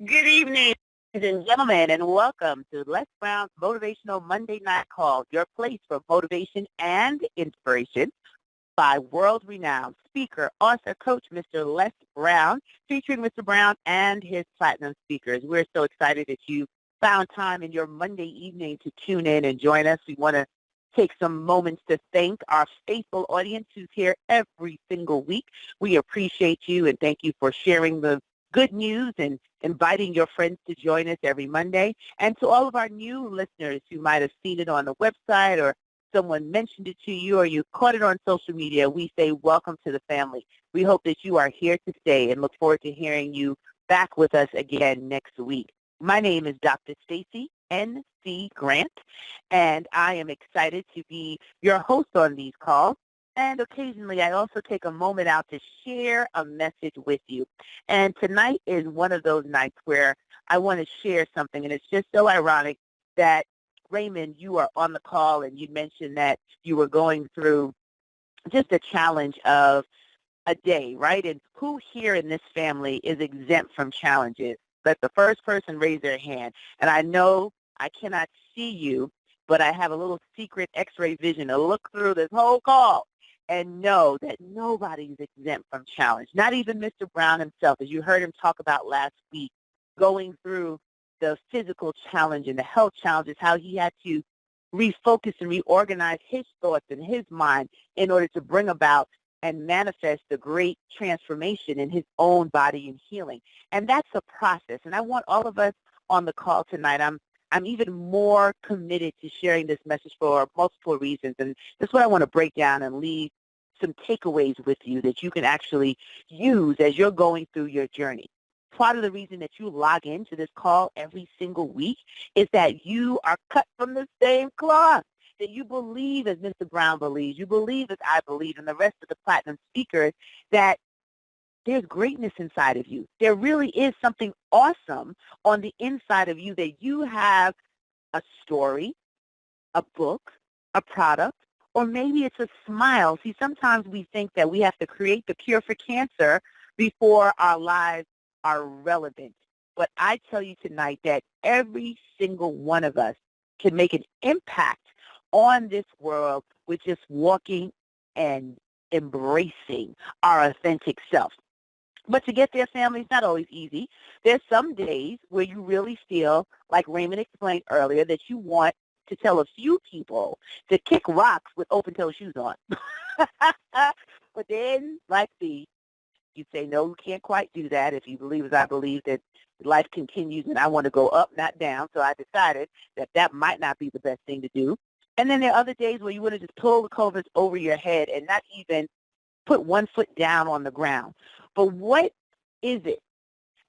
Good evening, ladies and gentlemen, and welcome to Les Brown's Motivational Monday Night Call, your place for motivation and inspiration by world-renowned speaker, author, coach, Mr. Les Brown, featuring Mr. Brown and his platinum speakers. We're so excited that you found time in your Monday evening to tune in and join us. We want to take some moments to thank our faithful audience who's here every single week. We appreciate you and thank you for sharing the good news and inviting your friends to join us every Monday. And to all of our new listeners who might have seen it on the website or someone mentioned it to you or you caught it on social media, we say welcome to the family. We hope that you are here to stay and look forward to hearing you back with us again next week. My name is Dr. Stacie N.C. Grant, and I am excited to be your host on these calls. And occasionally, I also take a moment out to share a message with you. And tonight is one of those nights where I want to share something. And it's just so ironic that, Raymond, you are on the call and you mentioned that you were going through just a challenge of a day, right? And who here in this family is exempt from challenges? Let the first person raise their hand. And I know I cannot see you, but I have a little secret X-ray vision to look through this whole call and know that nobody's exempt from challenge, not even Mr. Brown himself, as you heard him talk about last week, going through the physical challenge and the health challenges, how he had to refocus and reorganize his thoughts and his mind in order to bring about and manifest the great transformation in his own body and healing. And that's a process. And I want all of us on the call tonight, I'm even more committed to sharing this message for multiple reasons. And that's what I want to break down and leave some takeaways with you that you can actually use as you're going through your journey. Part of the reason that you log into this call every single week is that you are cut from the same cloth, that you believe as Mr. Brown believes, you believe as I believe, and the rest of the platinum speakers, that there's greatness inside of you. There really is something awesome on the inside of you, that you have a story, a book, a product, or maybe it's a smile. See, sometimes we think that we have to create the cure for cancer before our lives are relevant. But I tell you tonight that every single one of us can make an impact on this world with just walking and embracing our authentic self. But to get there, family, it's not always easy. There's some days where you really feel, like Raymond explained earlier, that you want to tell a few people to kick rocks with open-toe shoes on. But then, like me, you say, no, you can't quite do that. If you believe as I believe that life continues and I want to go up, not down, so I decided that that might not be the best thing to do. And then there are other days where you want to just pull the covers over your head and not even put one foot down on the ground. But what is it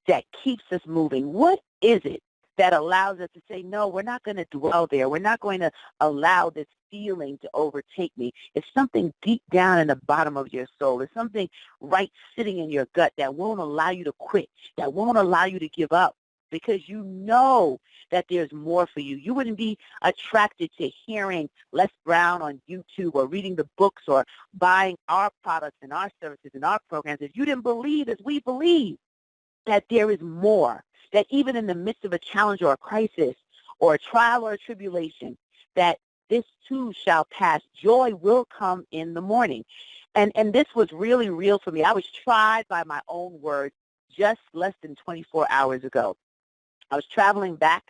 that keeps us moving? What is it that allows us to say, no, we're not going to dwell there. We're not going to allow this feeling to overtake me. It's something deep down in the bottom of your soul. It's something right sitting in your gut that won't allow you to quit, that won't allow you to give up, because you know that there's more for you. You wouldn't be attracted to hearing Les Brown on YouTube or reading the books or buying our products and our services and our programs if you didn't believe, as we believe, that there is more, that even in the midst of a challenge or a crisis or a trial or a tribulation, that this too shall pass. Joy will come in the morning. And this was really real for me. I was tried by my own words just less than 24 hours ago. I was traveling back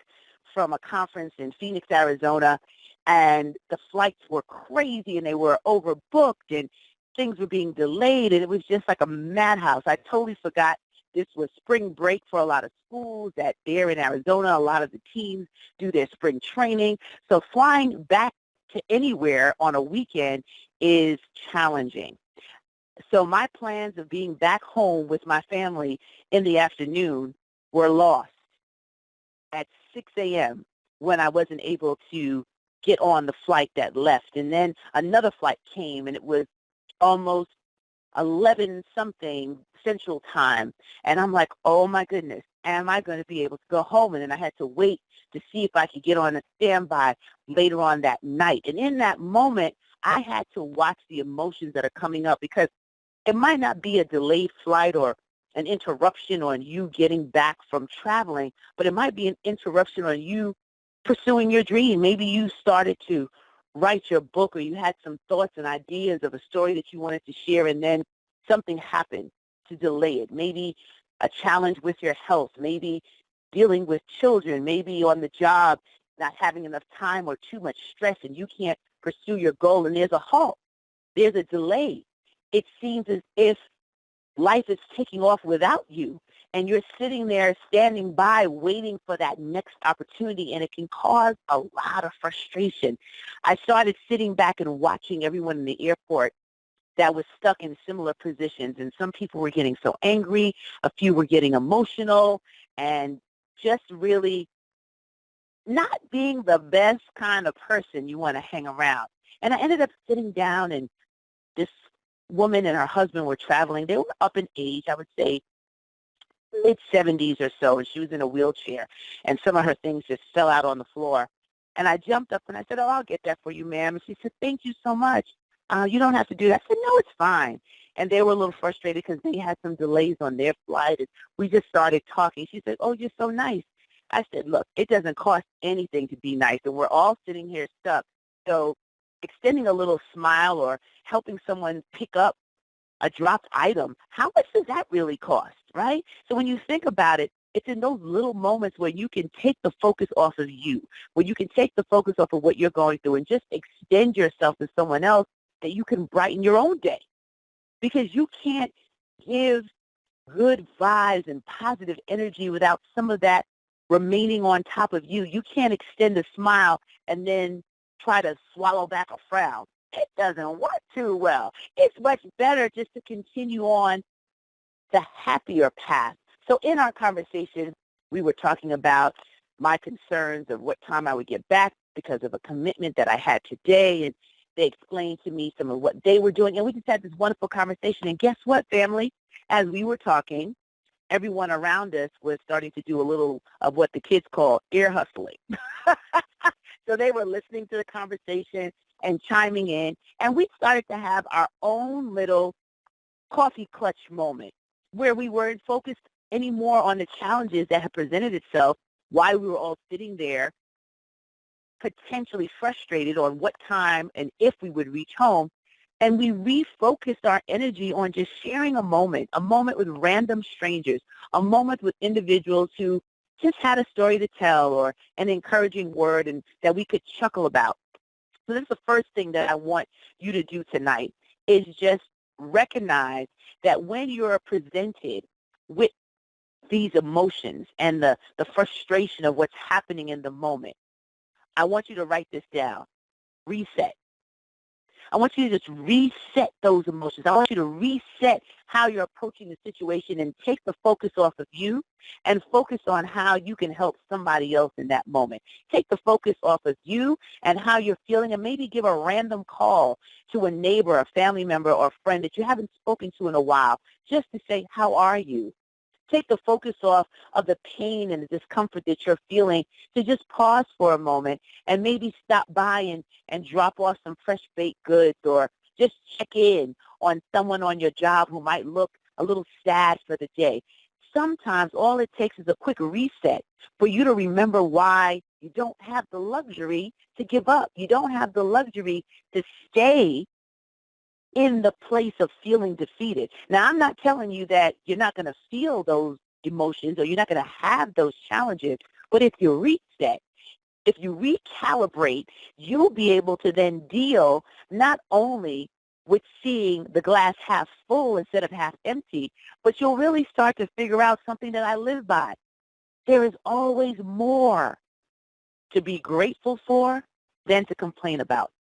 from a conference in Phoenix, Arizona, and the flights were crazy and they were overbooked and things were being delayed, and it was just like a madhouse. I totally forgot this was spring break for a lot of schools, that there in Arizona, a lot of the teams do their spring training. So flying back to anywhere on a weekend is challenging. So my plans of being back home with my family in the afternoon were lost at 6 a.m. when I wasn't able to get on the flight that left. And then another flight came, and it was almost 11-something Central Time. And I'm like, oh, my goodness, am I going to be able to go home? And then I had to wait to see if I could get on a standby later on that night. And in that moment, I had to watch the emotions that are coming up, because it might not be a delayed flight or an interruption on you getting back from traveling, but it might be an interruption on you pursuing your dream. Maybe you started to write your book, or you had some thoughts and ideas of a story that you wanted to share, and then something happened to delay it. Maybe a challenge with your health, maybe dealing with children, maybe on the job, not having enough time or too much stress, and you can't pursue your goal, and there's a halt. There's a delay. It seems as if life is taking off without you, and you're sitting there standing by waiting for that next opportunity, and it can cause a lot of frustration. I started sitting back and watching everyone in the airport that was stuck in similar positions, and some people were getting so angry, a few were getting emotional, and just really not being the best kind of person you want to hang around. And I ended up sitting down, and this woman and her husband were traveling. They were up in age, I would say mid-70s or so, and she was in a wheelchair, and some of her things just fell out on the floor. And I jumped up and I said, "Oh, I'll get that for you, ma'am." And she said, "Thank you so much. You don't have to do that." I said, "No, it's fine." And they were a little frustrated because they had some delays on their flight, and we just started talking. She said, "Oh, you're so nice." I said, "Look, it doesn't cost anything to be nice, and we're all sitting here stuck. So extending a little smile or helping someone pick up a dropped item, how much does that really cost, right?" So when you think about it, it's in those little moments where you can take the focus off of you, where you can take the focus off of what you're going through and just extend yourself to someone else, that you can brighten your own day. Because you can't give good vibes and positive energy without some of that remaining on top of you. You can't extend a smile and then try to swallow back a frown. It doesn't work too well. It's much better just to continue on the happier path. So in our conversation, we were talking about my concerns of what time I would get back because of a commitment that I had today, and they explained to me some of what they were doing, and we just had this wonderful conversation. And guess what, family? As we were talking, everyone around us was starting to do a little of what the kids call ear hustling. So they were listening to the conversation and chiming in, and we started to have our own little coffee clutch moment where we weren't focused anymore on the challenges that had presented itself while we were all sitting there potentially frustrated on what time and if we would reach home. And we refocused our energy on just sharing a moment with random strangers, a moment with individuals who just had a story to tell or an encouraging word and that we could chuckle about. So this is the first thing that I want you to do tonight, is just recognize that when you're presented with these emotions and the frustration of what's happening in the moment, I want you to write this down. Reset. I want you to just reset those emotions. I want you to reset how you're approaching the situation and take the focus off of you and focus on how you can help somebody else in that moment. Take the focus off of you and how you're feeling, and maybe give a random call to a neighbor, a family member, or a friend that you haven't spoken to in a while, just to say, "How are you?" Take the focus off of the pain and the discomfort that you're feeling, to just pause for a moment and maybe stop by and drop off some fresh baked goods, or just check in on someone on your job who might look a little sad for the day. Sometimes all it takes is a quick reset for you to remember why you don't have the luxury to give up. You don't have the luxury to stay in the place of feeling defeated. Now, I'm not telling you that you're not going to feel those emotions or you're not going to have those challenges, but if you reset, if you recalibrate, you'll be able to then deal not only with seeing the glass half full instead of half empty, but you'll really start to figure out something that I live by. There is always more to be grateful for than to complain about.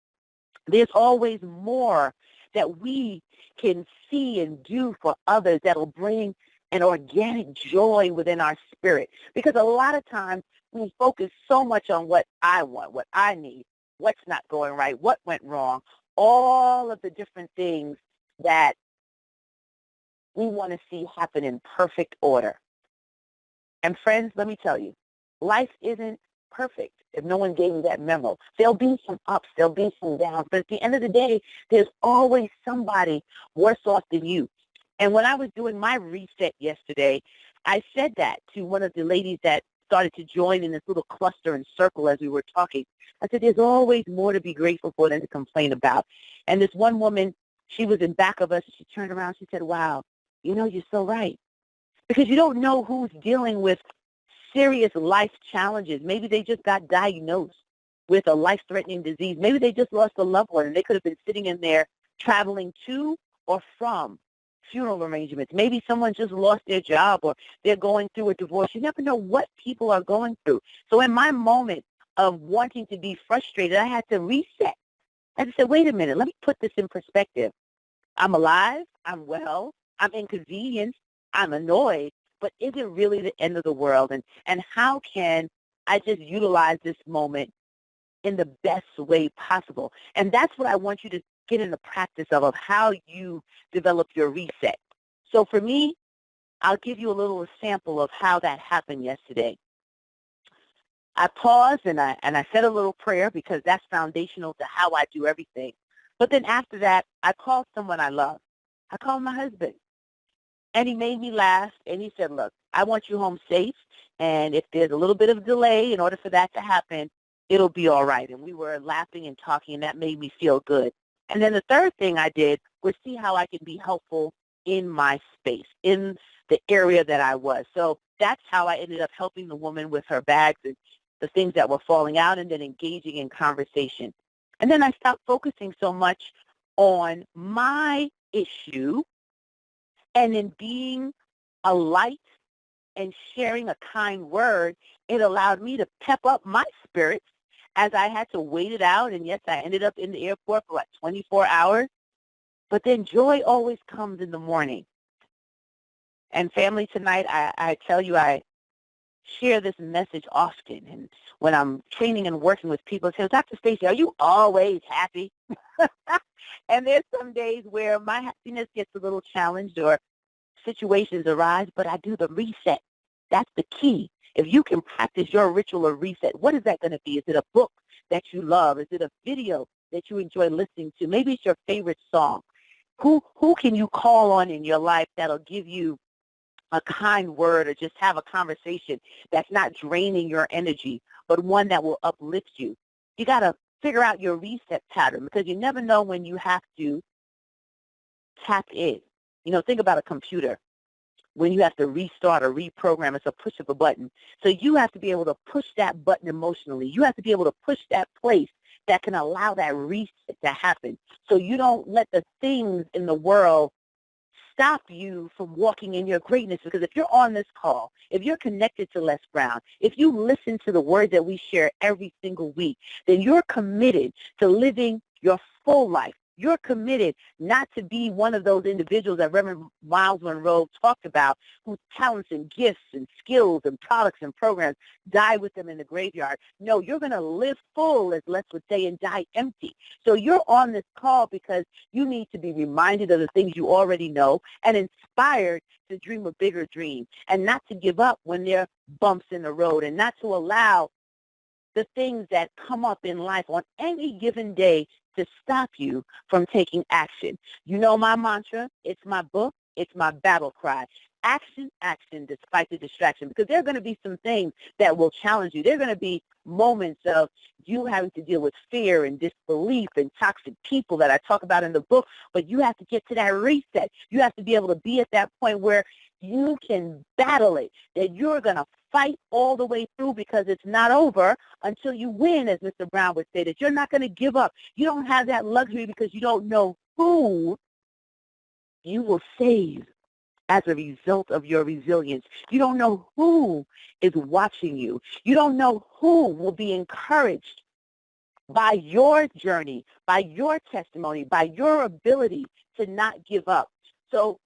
There's always more that we can see and do for others that'll bring an organic joy within our spirit. Because a lot of times we focus so much on what I want, what I need, what's not going right, what went wrong, all of the different things that we want to see happen in perfect order. And friends, let me tell you, life isn't perfect if no one gave you that memo. There'll be some ups, there'll be some downs, but at the end of the day, there's always somebody worse off than you. And when I was doing my reset yesterday, I said that to one of the ladies that started to join in this little cluster and circle as we were talking. I said, there's always more to be grateful for than to complain about. And this one woman, she was in back of us. She turned around. She said, wow, you're so right. Because you don't know who's dealing with serious life challenges. Maybe they just got diagnosed with a life-threatening disease. Maybe they just lost a loved one, and they could have been sitting in there traveling to or from funeral arrangements. Maybe someone just lost their job, or they're going through a divorce. You never know what people are going through. So in my moment of wanting to be frustrated, I had to reset. I had to say, wait a minute, let me put this in perspective. I'm alive, I'm well, I'm inconvenienced, I'm annoyed, but is it really the end of the world? And how can I just utilize this moment in the best way possible? And that's what I want you to get in the practice of how you develop your reset. So for me, I'll give you a little sample of how that happened yesterday. I paused and I said a little prayer because that's foundational to how I do everything. But then after that, I called someone I love. I called my husband. And he made me laugh, and he said, look, I want you home safe, and if there's a little bit of delay in order for that to happen, it'll be all right. And we were laughing and talking, and that made me feel good. And then the third thing I did was see how I could be helpful in my space, in the area that I was. So that's how I ended up helping the woman with her bags and the things that were falling out, and then engaging in conversation. And then I stopped focusing so much on my issue, and in being a light and sharing a kind word, it allowed me to pep up my spirits as I had to wait it out. And yes, I ended up in the airport for 24 hours. But then joy always comes in the morning. And family, tonight, I tell you, I share this message often. And when I'm training and working with people, I say, Dr. Stacie, are you always happy? And there's some days where my happiness gets a little challenged or situations arise, but I do the reset. That's the key. If you can practice your ritual of reset, what is that going to be? Is it a book that you love? Is it a video that you enjoy listening to? Maybe it's your favorite song. Who can you call on in your life that'll give you a kind word, or just have a conversation that's not draining your energy, but one that will uplift you? You got to figure out your reset pattern, because you never know when you have to tap in. Think about a computer. When you have to restart or reprogram, it's a push of a button. So you have to be able to push that button emotionally. You have to be able to push that place that can allow that reset to happen. So you don't let the things in the world stop you from walking in your greatness. Because if you're on this call, if you're connected to Les Brown, if you listen to the words that we share every single week, then you're committed to living your full life. You're committed not to be one of those individuals that Reverend Miles Monroe talked about, whose talents and gifts and skills and products and programs die with them in the graveyard. No, you're going to live full, as Les would say, and die empty. So you're on this call because you need to be reminded of the things you already know and inspired to dream a bigger dream, and not to give up when there are bumps in the road, and not to allow the things that come up in life on any given day to stop you from taking action. You know my mantra, it's my book, it's my battle cry. Action, action, despite the distraction. Because there are going to be some things that will challenge you. There are going to be moments of you having to deal with fear and disbelief and toxic people that I talk about in the book. But you have to get to that reset. You have to be able to be at that point where you can battle it, that you're going to fight all the way through, because it's not over until you win, as Mr. Brown would say, that you're not going to give up. You don't have that luxury because you don't know who you will save as a result of your resilience. You don't know who is watching you. You don't know who will be encouraged by your journey, by your testimony, by your ability to not give up. So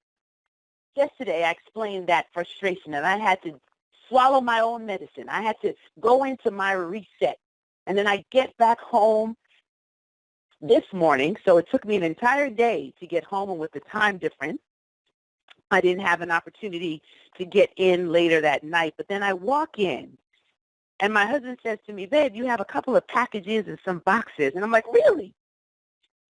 yesterday I explained that frustration, and I had to swallow my own medicine. I had to go into my reset. And then I get back home this morning, so it took me an entire day to get home, and with the time difference, I didn't have an opportunity to get in later that night. But then I walk in, and my husband says to me, babe, you have a couple of packages and some boxes. And I'm like, really?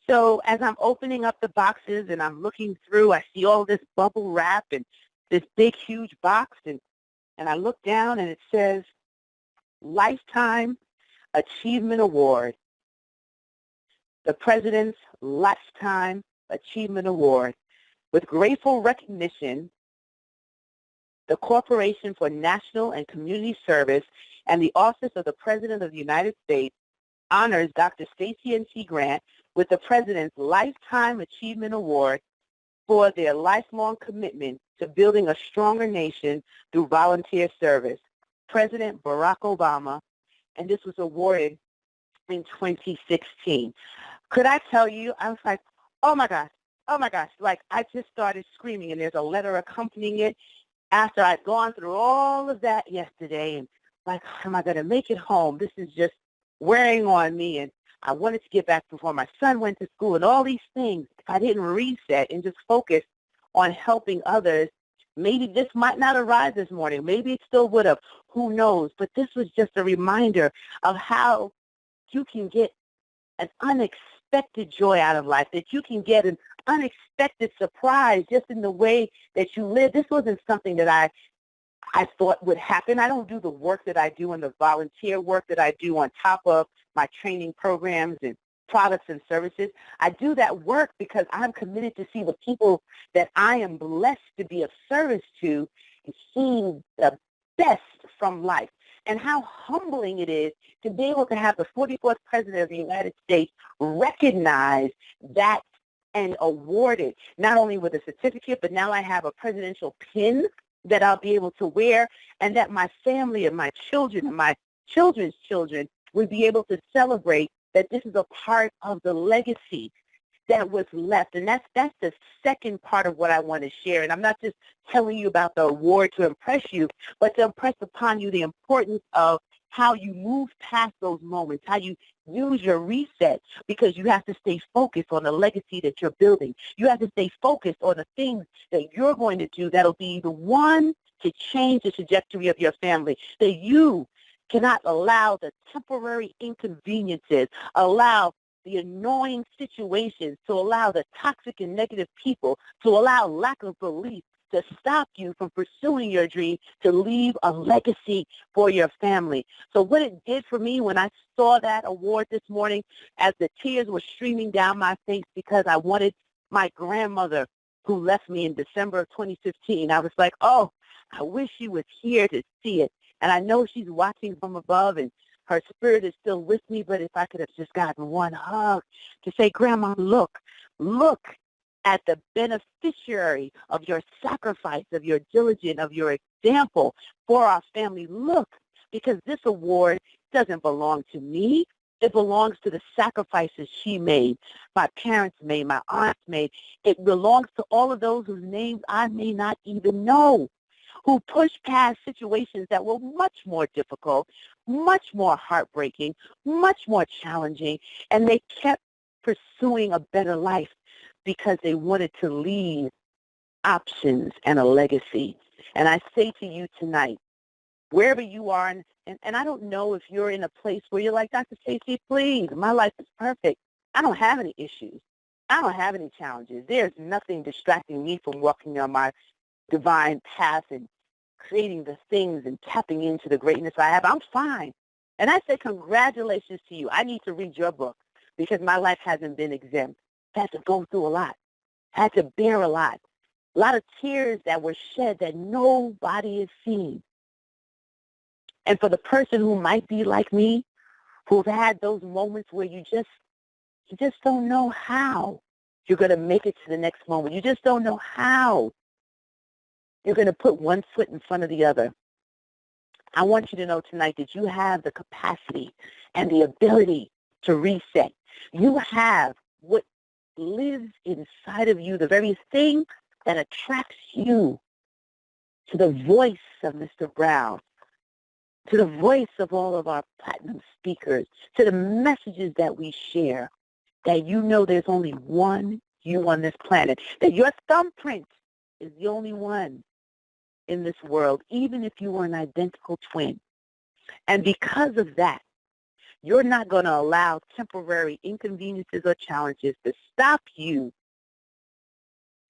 So as I'm opening up the boxes and I'm looking through, I see all this bubble wrap and this big, huge box, and I look down and it says Lifetime Achievement Award, the President's Lifetime Achievement Award. With grateful recognition, the Corporation for National and Community Service and the Office of the President of the United States honors Dr. Stacie and T. Grant with the President's Lifetime Achievement Award for their lifelong commitment to building a stronger nation through volunteer service. President Barack Obama, and this was awarded in 2016. Could I tell you, I was like, oh my gosh, like I just started screaming, and there's a letter accompanying it after I'd gone through all of that yesterday, and like, am I going to make it home? This is just wearing on me, and I wanted to get back before my son went to school, and all these things. If I didn't reset and just focus on helping others, maybe this might not arise this morning. Maybe it still would have. Who knows? But this was just a reminder of how you can get an unexpected joy out of life, that you can get an unexpected surprise just in the way that you live. This wasn't something that I thought would happen. I don't do the work that I do and the volunteer work that I do on top of my training programs and products and services. I do that work because I'm committed to see the people that I am blessed to be of service to and see the best from life. And how humbling it is to be able to have the 44th President of the United States recognize that and award it, not only with a certificate, but now I have a presidential pin that I'll be able to wear, and that my family and my children and my children's children would be able to celebrate that this is a part of the legacy that was left. And that's the second part of what I want to share. And I'm not just telling you about the award to impress you, but to impress upon you the importance of how you move past those moments, how you use your reset, because you have to stay focused on the legacy that you're building. You have to stay focused on the things that you're going to do that'll be the one to change the trajectory of your family, that you cannot allow the temporary inconveniences, allow the annoying situations, to allow the toxic and negative people, to allow lack of belief to stop you from pursuing your dream, to leave a legacy for your family. So what it did for me when I saw that award this morning, as the tears were streaming down my face because I wanted my grandmother who left me in December of 2015, I was like, oh, I wish she was here to see it. And I know she's watching from above and her spirit is still with me, but if I could have just gotten one hug to say, Grandma, look at the beneficiary of your sacrifice, of your diligence, of your example for our family. Look, because this award doesn't belong to me. It belongs to the sacrifices she made, my parents made, my aunts made. It belongs to all of those whose names I may not even know, who pushed past situations that were much more difficult, much more heartbreaking, much more challenging, and they kept pursuing a better life because they wanted to leave options and a legacy. And I say to you tonight, wherever you are, and I don't know if you're in a place where you're like, Dr. Stacie, please, my life is perfect. I don't have any issues. I don't have any challenges. There's nothing distracting me from walking on my divine path and creating the things and tapping into the greatness I have. I'm fine. And I say congratulations to you. I need to read your book because my life hasn't been exempt. I had to go through a lot. I had to bear a lot of tears that were shed that nobody is seeing. And for the person who might be like me, who've had those moments where you just don't know how you're going to make it to the next moment. You just don't know how you're going to put one foot in front of the other. I want you to know tonight that you have the capacity and the ability to reset. You have what lives inside of you, the very thing that attracts you to the voice of Mr. Brown, to the voice of all of our platinum speakers, to the messages that we share, that you know there's only one you on this planet, that your thumbprint is the only one in this world, even if you were an identical twin. And because of that, You're not going to allow temporary inconveniences or challenges to stop you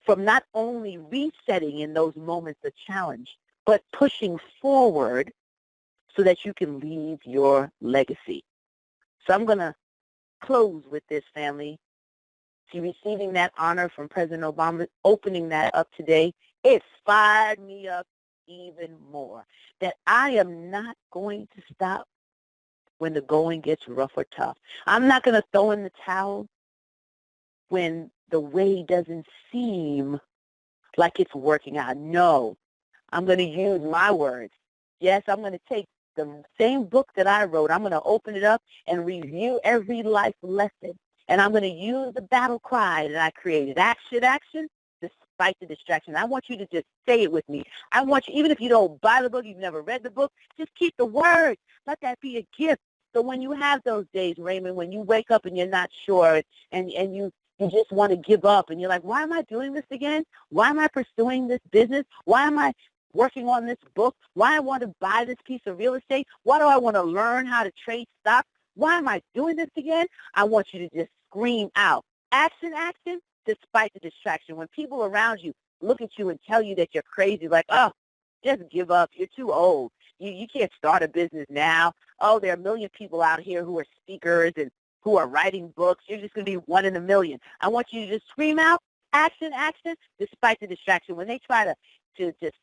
from not only resetting in those moments of challenge, but pushing forward so that you can leave your legacy. So I'm going to close with this, family. See, receiving that honor from President Obama, opening that up today, it fired me up even more. That I am not going to stop when the going gets rough or tough. I'm not going to throw in the towel when the way doesn't seem like it's working out. No, I'm going to use my words. Yes, I'm going to take the same book that I wrote. I'm going to open it up and review every life lesson. And I'm going to use the battle cry that I created. Action, action, despite the distraction. I want you to just say it with me. I want you, even if you don't buy the book, you've never read the book, just keep the words. Let that be a gift. So when you have those days, Raymond, when you wake up and you're not sure and you just want to give up and you're like, why am I doing this again? Why am I pursuing this business? Why am I working on this book? Why I want to buy this piece of real estate? Why do I want to learn how to trade stocks? Why am I doing this again? I want you to just scream out, action, action, despite the distraction. When people around you look at you and tell you that you're crazy, like, oh, just give up. You're too old. You can't start a business now. Oh, there are a million people out here who are speakers and who are writing books. You're just going to be one in a million. I want you to just scream out, action, action, despite the distraction. When they try to just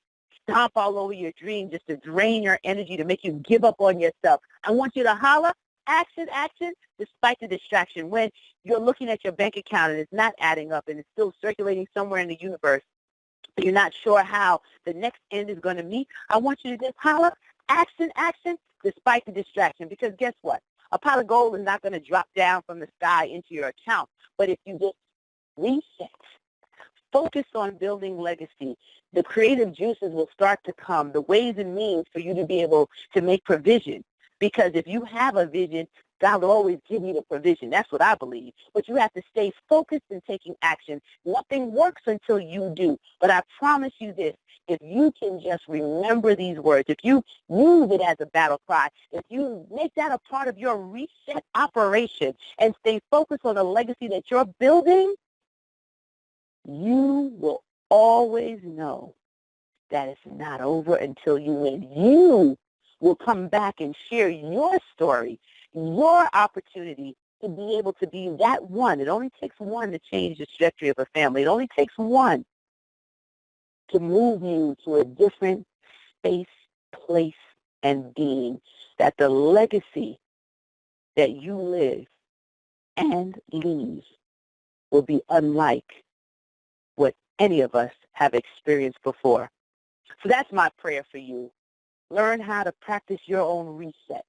stomp all over your dream, just to drain your energy, to make you give up on yourself, I want you to holler, action, action, despite the distraction. When you're looking at your bank account and it's not adding up and it's still circulating somewhere in the universe, you're not sure how the next end is going to meet, I want you to just holler, action, action, despite the distraction. Because guess what? A pot of gold is not going to drop down from the sky into your account. But if you just reset, focus on building legacy, the creative juices will start to come, the ways and means for you to be able to make provision. Because if you have a vision, God will always give you the provision. That's what I believe. But you have to stay focused and taking action. Nothing works until you do. But I promise you this, if you can just remember these words, if you use it as a battle cry, if you make that a part of your reset operation and stay focused on the legacy that you're building, you will always know that it's not over until you win. You will come back and share your story, your opportunity to be able to be that one. It only takes one to change the trajectory of a family. It only takes one to move you to a different space, place, and being, that the legacy that you live and leave will be unlike what any of us have experienced before. So that's my prayer for you. Learn how to practice your own reset.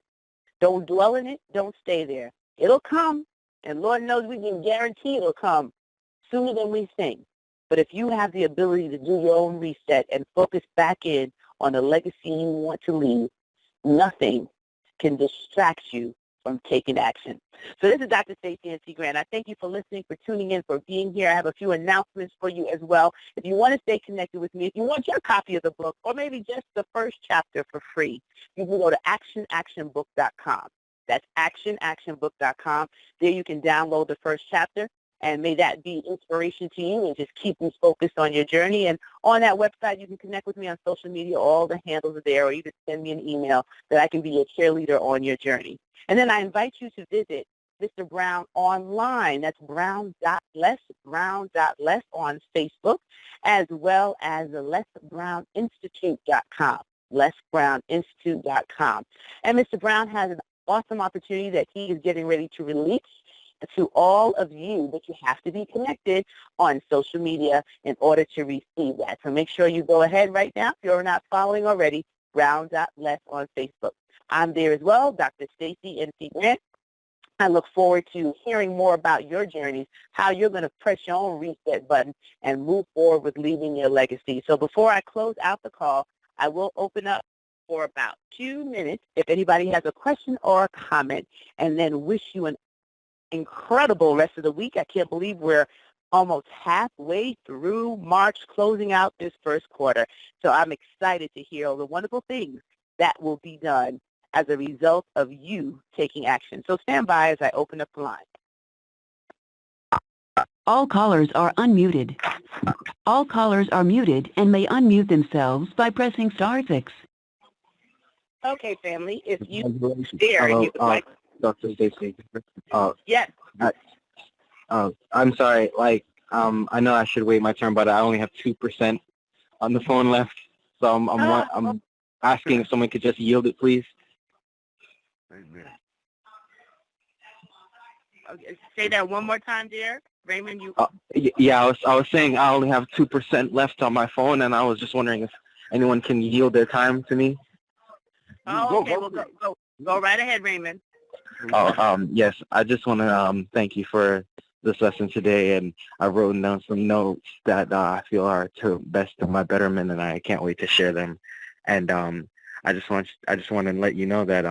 Don't dwell in it. Don't stay there. It'll come, and Lord knows we can guarantee it'll come sooner than we think. But if you have the ability to do your own reset and focus back in on the legacy you want to leave, nothing can distract you from taking action. So this is Dr. Stacie N.C. Grant. I thank you for listening, for tuning in, for being here. I have a few announcements for you as well. If you want to stay connected with me, if you want your copy of the book, or maybe just the first chapter for free, you can go to actionactionbook.com. That's actionactionbook.com. There you can download the first chapter, and may that be inspiration to you and just keep you focused on your journey. And on that website, you can connect with me on social media. All the handles are there, or even send me an email that I can be a cheerleader on your journey. And then I invite you to visit Mr. Brown online. That's brown.less on Facebook, as well as the lesbrowninstitute.com, lesbrowninstitute.com. And Mr. Brown has an awesome opportunity that he is getting ready to release to all of you, but you have to be connected on social media in order to receive that. So make sure you go ahead right now, if you're not following already, brown.less on Facebook. I'm there as well, Dr. Stacie N.C. Grant. I look forward to hearing more about your journeys, how you're going to press your own reset button and move forward with leaving your legacy. So before I close out the call, I will open up for about 2 minutes if anybody has a question or a comment, and then wish you an incredible rest of the week. I can't believe we're almost halfway through March, closing out this first quarter. So I'm excited to hear all the wonderful things that will be done as a result of you taking action. So stand by as I open up the line. All callers are unmuted. All callers are muted and may unmute themselves by pressing *6. Okay, family, if you dare, you would like. Dr. Stacie. Yes. I'm sorry. I know I should wait my turn, but I only have 2% on the phone left, so I'm asking if someone could just yield it, please. Amen. Okay, say that one more time, dear. Raymond, you. Yeah, I was saying I only have 2% left on my phone, and I was just wondering if anyone can yield their time to me. Oh, okay. Go right ahead, Raymond. Yes. I just want to thank you for this lesson today, and I wrote down some notes that I feel are to best of my betterment, and I can't wait to share them. And I just want to let you know that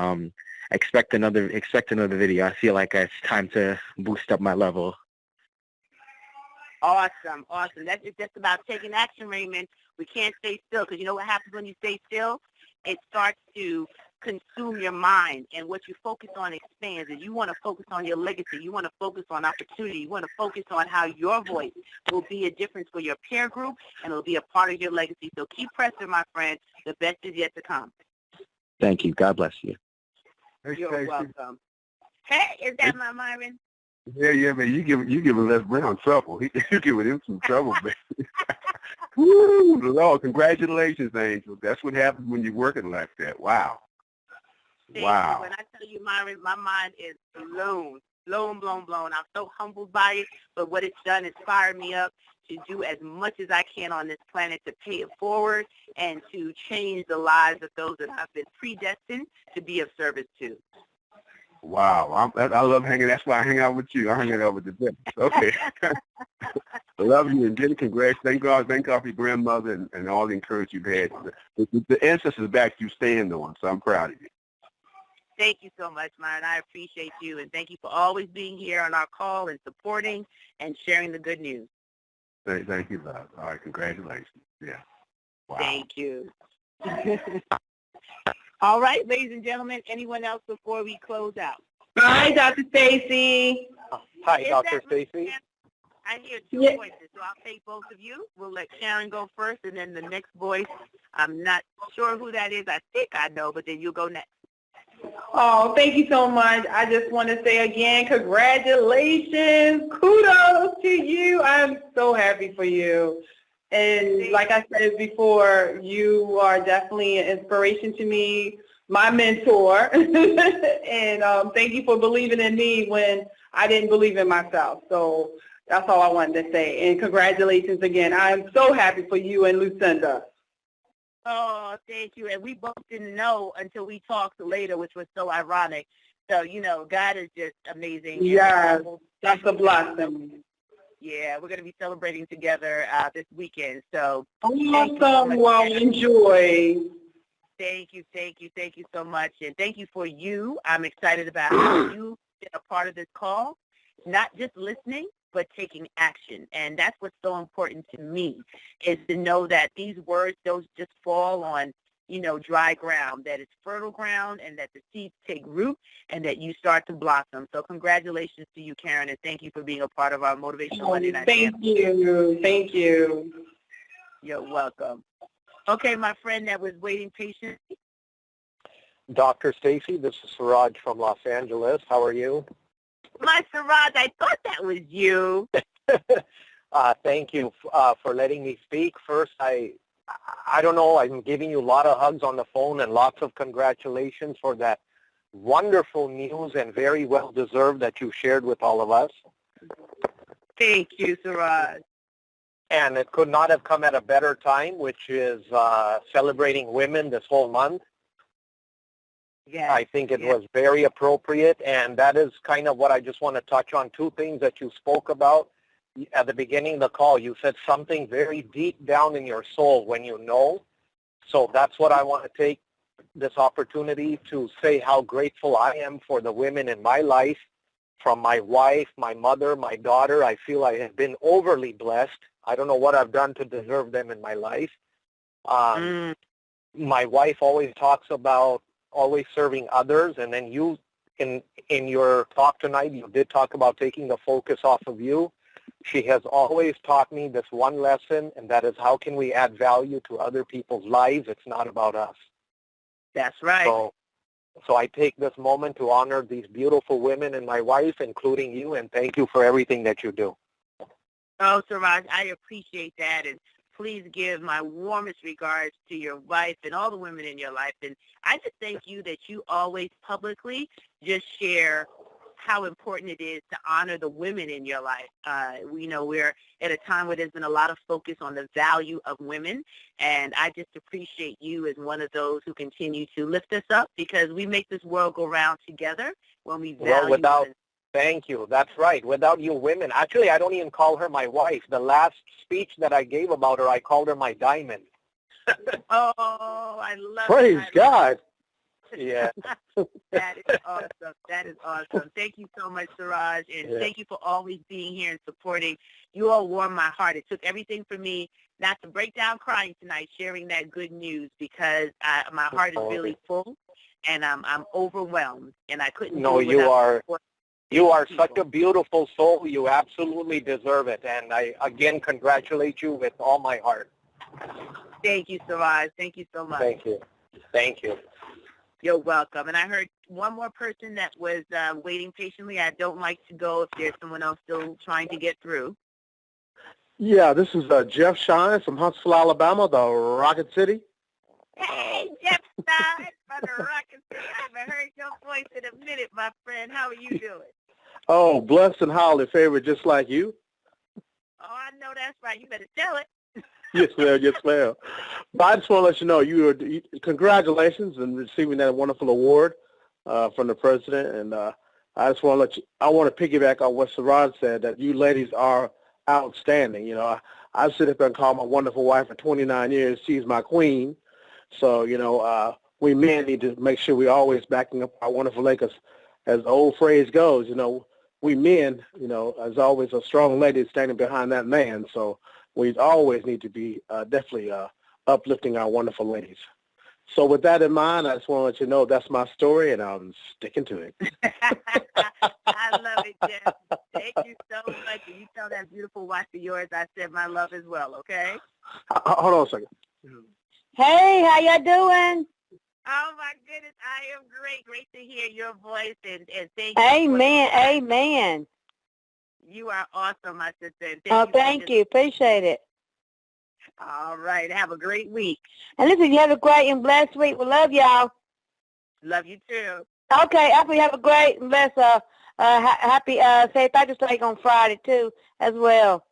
expect another video. I feel like it's time to boost up my level. Awesome. That's just about taking action, Raymond. We can't stay still, because you know what happens when you stay still? It starts to consume your mind, and what you focus on expands. And you want to focus on your legacy. You want to focus on opportunity. You want to focus on how your voice will be a difference for your peer group, and it'll be a part of your legacy. So keep pressing, my friend. The best is yet to come. Thank you. God bless you. Hey, You're Stacie. welcome. Hey, is that my Myron? Yeah, man. You giving Les Brown trouble. You giving him some trouble, man. Woo, Lord, congratulations, Angel. That's what happens when you're working like that. Wow. Thank Wow. you. When I tell you, Myron, my mind is blown. I'm so humbled by it, but what it's done is fired me up to do as much as I can on this planet to pay it forward and to change the lives of those that I've been predestined to be of service to. Wow. I love hanging. That's why I hang out with you. I hang out with the best. Okay. I love you, and again, congrats. Thank God for your grandmother and all the encouragement you've had. The ancestors back you stand on, so I'm proud of you. Thank you so much, Myron. I appreciate you, and thank you for always being here on our call and supporting and sharing the good news. Thank you, love. All right, congratulations. Yeah. Wow. Thank you. All right, ladies and gentlemen, anyone else before we close out? Hi, Dr. Stacie. Hi, Is Dr. that Stacie. I hear two Yeah. voices, so I'll take both of you. We'll let Sharon go first, and then the next voice, I'm not sure who that is. I think I know, but then you'll go next. Oh, thank you so much. I just want to say again, congratulations. Kudos to you. I'm so happy for you. And like I said before, you are definitely an inspiration to me, my mentor. And thank you for believing in me when I didn't believe in myself. So that's all I wanted to say. And congratulations again. I'm so happy for you and Lucinda. Oh, thank you. And we both didn't know until we talked later, which was so ironic. So, God is just amazing. Yes, that's a blessing. Yeah, we're going to be celebrating together this weekend. So Awesome. Well, enjoy. Thank you so much. And thank you for you. I'm excited about how you've been a part of this call, not just listening, but taking action. And that's what's so important to me, is to know that these words don't just fall on, dry ground, that it's fertile ground, and that the seeds take root and that you start to blossom. So congratulations to you, Karen, and thank you for being a part of our Motivational Monday Night. Thank you. You're welcome. Okay, my friend that was waiting patiently. Dr. Stacie, this is Siraj from Los Angeles. How are you? My Siraj, I thought that was you. Thank you for letting me speak. First, I don't know, I'm giving you a lot of hugs on the phone and lots of congratulations for that wonderful news and very well deserved that you shared with all of us. Thank you, Siraj. And it could not have come at a better time, which is celebrating women this whole month. Yeah, I think it was very appropriate, and that is kind of what I just want to touch on. Two things that you spoke about at the beginning of the call. You said something very deep down in your soul when you know. So that's what I want to take this opportunity to say how grateful I am for the women in my life, from my wife, my mother, my daughter. I feel I have been overly blessed. I don't know what I've done to deserve them in my life. My wife always talks about always serving others. And then you, in your talk tonight, you did talk about taking the focus off of you. She has always taught me this one lesson, and that is how can we add value to other people's lives? It's not about us. That's right. So I take this moment to honor these beautiful women and my wife, including you, and thank you for everything that you do. Oh, Siraj, I appreciate that, and please give my warmest regards to your wife and all the women in your life. And I just thank you that you always publicly just share how important it is to honor the women in your life. We know we're at a time where there's been a lot of focus on the value of women, and I just appreciate you as one of those who continue to lift us up, because we make this world go round together when we value women. Thank you. That's right. Without you women, actually, I don't even call her my wife. The last speech that I gave about her, I called her my diamond. Oh, I love it. Praise God. Yeah. That is awesome. That is awesome. Thank you so much, Siraj, and thank you for always being here and supporting. You all warmed my heart. It took everything for me not to break down crying tonight, sharing that good news, because my heart is really full, and I'm overwhelmed, and I couldn't. No, you are such a beautiful soul. You absolutely deserve it, and I again congratulate you with all my heart. Thank you, Siraj. Thank you so much. Thank you. Thank you. You're welcome. And I heard one more person that was waiting patiently. I don't like to go if there's someone else still trying to get through. Yeah, this is Jeff Shine from Huntsville, Alabama, the Rocket City. Hey, Jeff Shine from the Rocket City. I haven't heard your voice in a minute, my friend. How are you doing? Oh, blessed and highly favored, just like you. Oh, I know that's right. You better tell it. Yes, ma'am. Yes, ma'am. But I just want to let you know, congratulations on receiving that wonderful award from the president. And I just want to I want to piggyback on what Siraj said, that you ladies are outstanding. You know, I sit up and call my wonderful wife for 29 years. She's my queen. So, we men need to make sure we're always backing up our wonderful ladies. As the old phrase goes, we men, as always, a strong lady standing behind that man. So we always need to be definitely uplifting our wonderful ladies. So with that in mind, I just want to let you know that's my story, and I'm sticking to it. I love it, Jeff. Thank you so much. And you tell that beautiful wife of yours I said my love as well, okay? Hold on a second. Hey, how y'all doing? Oh, my goodness. I am great. Great to hear your voice, and thank you. Amen, amen. You are awesome, my sister. Thank you. Appreciate it. All right. Have a great week. And listen, you have a great and blessed week. We love y'all. Love you, too. Okay, after you have a great and blessed, happy St. Patrick's Day on Friday, too, as well.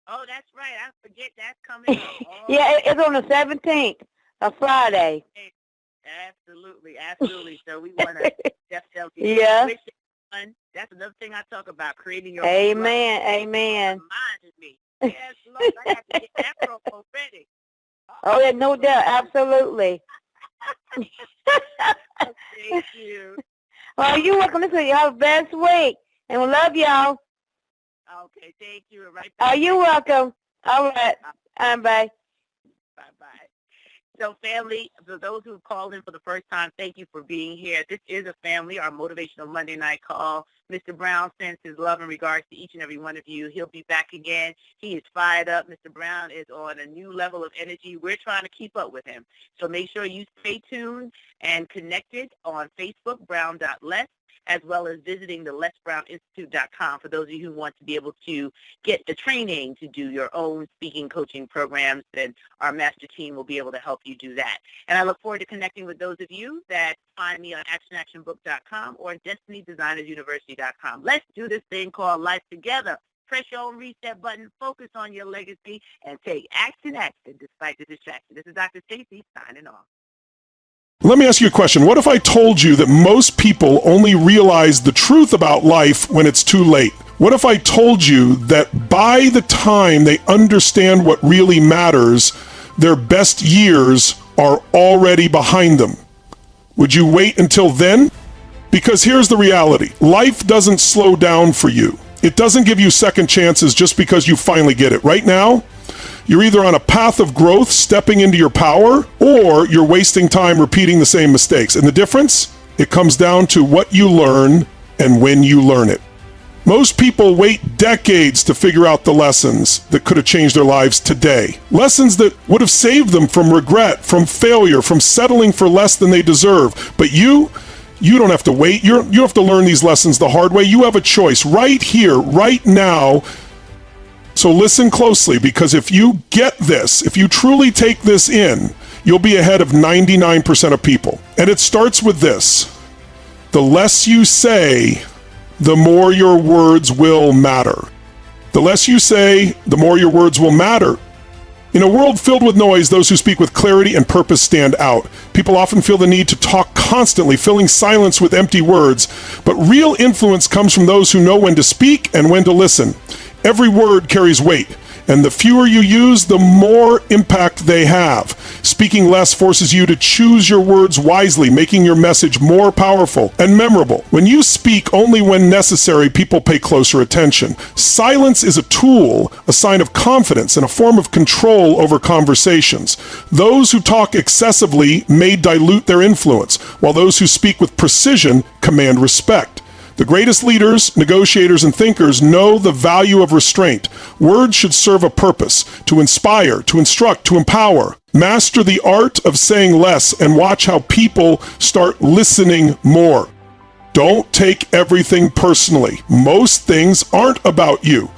Oh, that's right. I forget that's coming up. Oh, yeah, it's on the 17th of Friday. Absolutely, absolutely. So we want to definitely wish everyone. That's another thing I talk about, creating your Amen, amen. Reminded me. Yes, Lord, I have to get that already. Oh, yeah, no doubt. Absolutely. Thank you. Well, you're welcome. Listen, you have a best week, and we love y'all. Okay, thank you. Right back. Oh, you're welcome. All right. Bye. Bye-bye. So, family, for those who called in for the first time, thank you for being here. This is a family, our Motivational Monday Night Call. Mr. Brown sends his love and regards to each and every one of you. He'll be back again. He is fired up. Mr. Brown is on a new level of energy. We're trying to keep up with him. So make sure you stay tuned and connected on Facebook, brown.les, as well as visiting the lesbrowninstitute.com for those of you who want to be able to get the training to do your own speaking coaching programs, and our master team will be able to help you do that. And I look forward to connecting with those of you that find me on actionbook.com or destinydesignersuniversity.com. Let's do this thing called life together. Press your own reset button, focus on your legacy, and take action despite the distraction. This is Dr. Stacie signing off. Let me ask you a question. What if I told you that most people only realize the truth about life when it's too late? What if I told you that by the time they understand what really matters, their best years are already behind them? Would you wait until then? Because here's the reality. Life doesn't slow down for you. It doesn't give you second chances just because you finally get it. Right now, You're either on a path of growth, stepping into your power, or you're wasting time repeating the same mistakes. And the difference? It comes down to what you learn and when you learn it. Most people wait decades to figure out the lessons that could have changed their lives today. Lessons that would have saved them from regret, from failure, from settling for less than they deserve. But you don't have to wait. You have to learn these lessons the hard way. You have a choice right here, right now. So listen closely, because if you get this, if you truly take this in, you'll be ahead of 99% of people. And it starts with this. The less you say, the more your words will matter. The less you say, the more your words will matter. In a world filled with noise, those who speak with clarity and purpose stand out. People often feel the need to talk constantly, filling silence with empty words. But real influence comes from those who know when to speak and when to listen. Every word carries weight, and the fewer you use, the more impact they have. Speaking less forces you to choose your words wisely, making your message more powerful and memorable. When you speak only when necessary, people pay closer attention. Silence is a tool, a sign of confidence, and a form of control over conversations. Those who talk excessively may dilute their influence, while those who speak with precision command respect. The greatest leaders, negotiators, and thinkers know the value of restraint. Words should serve a purpose, to inspire, to instruct, to empower. Master the art of saying less and watch how people start listening more. Don't take everything personally. Most things aren't about you.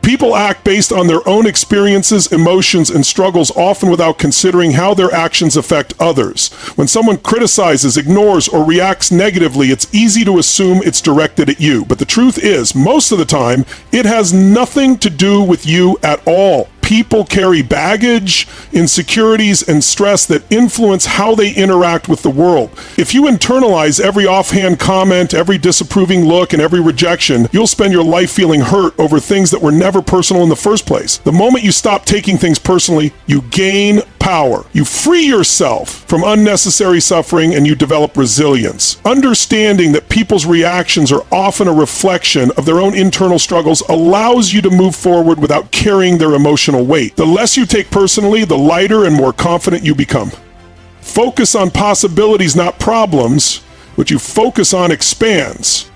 People act based on their own experiences, emotions, and struggles, often without considering how their actions affect others. When someone criticizes, ignores, or reacts negatively, it's easy to assume it's directed at you. But the truth is, most of the time, it has nothing to do with you at all. People carry baggage, insecurities, and stress that influence how they interact with the world. If you internalize every offhand comment, every disapproving look, and every rejection, you'll spend your life feeling hurt over things that were never personal in the first place. The moment you stop taking things personally, you gain power. You free yourself from unnecessary suffering, and you develop resilience. Understanding that people's reactions are often a reflection of their own internal struggles allows you to move forward without carrying their emotional weight. The less you take personally, the lighter and more confident you become. Focus on possibilities, not problems. What you focus on expands.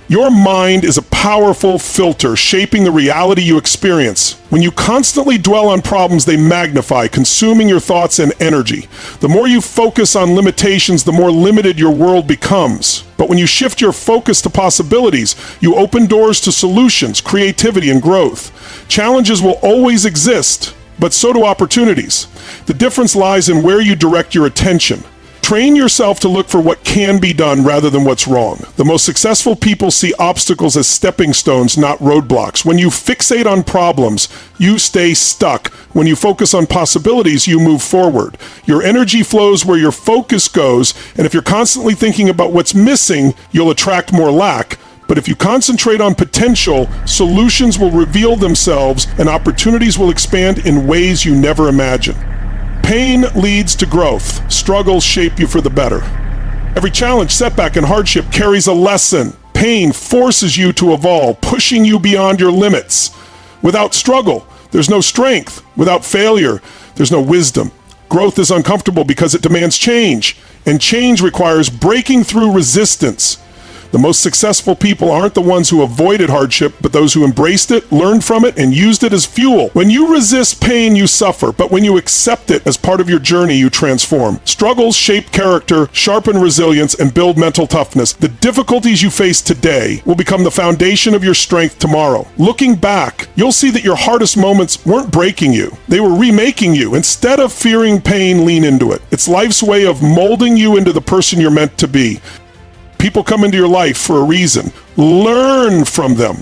Your mind is a powerful filter shaping the reality you experience. When you constantly dwell on problems, they magnify, consuming your thoughts and energy. The more you focus on limitations, the more limited your world becomes. But when you shift your focus to possibilities, you open doors to solutions, creativity, and growth. Challenges will always exist, but so do opportunities. The difference lies in where you direct your attention. Train yourself to look for what can be done rather than what's wrong. The most successful people see obstacles as stepping stones, not roadblocks. When you fixate on problems, you stay stuck. When you focus on possibilities, you move forward. Your energy flows where your focus goes, and if you're constantly thinking about what's missing, you'll attract more lack. But if you concentrate on potential, solutions will reveal themselves and opportunities will expand in ways you never imagined. Pain leads to growth. Struggles shape you for the better. Every challenge, setback, and hardship carries a lesson. Pain forces you to evolve, pushing you beyond your limits. Without struggle, there's no strength. Without failure, there's no wisdom. Growth is uncomfortable because it demands change, and change requires breaking through resistance. The most successful people aren't the ones who avoided hardship, but those who embraced it, learned from it, and used it as fuel. When you resist pain, you suffer, but when you accept it as part of your journey, you transform. Struggles shape character, sharpen resilience, and build mental toughness. The difficulties you face today will become the foundation of your strength tomorrow. Looking back, you'll see that your hardest moments weren't breaking you. They were remaking you. Instead of fearing pain, lean into it. It's life's way of molding you into the person you're meant to be. People come into your life for a reason. Learn from them.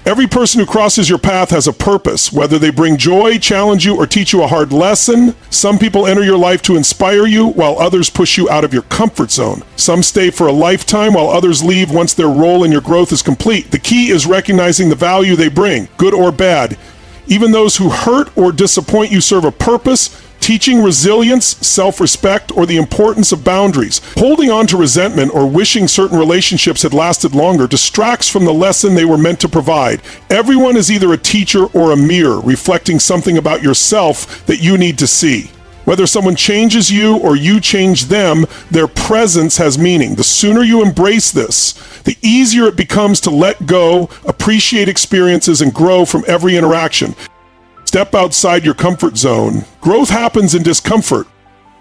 Every person who crosses your path has a purpose, whether they bring joy, challenge you, or teach you a hard lesson. Some people enter your life to inspire you, while others push you out of your comfort zone. Some stay for a lifetime, while others leave once their role in your growth is complete. The key is recognizing the value they bring, good or bad. Even those who hurt or disappoint you serve a purpose. teaching resilience, self-respect, or the importance of boundaries. Holding on to resentment or wishing certain relationships had lasted longer distracts from the lesson they were meant to provide. Everyone is either a teacher or a mirror, reflecting something about yourself that you need to see. Whether someone changes you or you change them, their presence has meaning. The sooner you embrace this, the easier it becomes to let go, appreciate experiences, and grow from every interaction. Step outside your comfort zone. Growth happens in discomfort.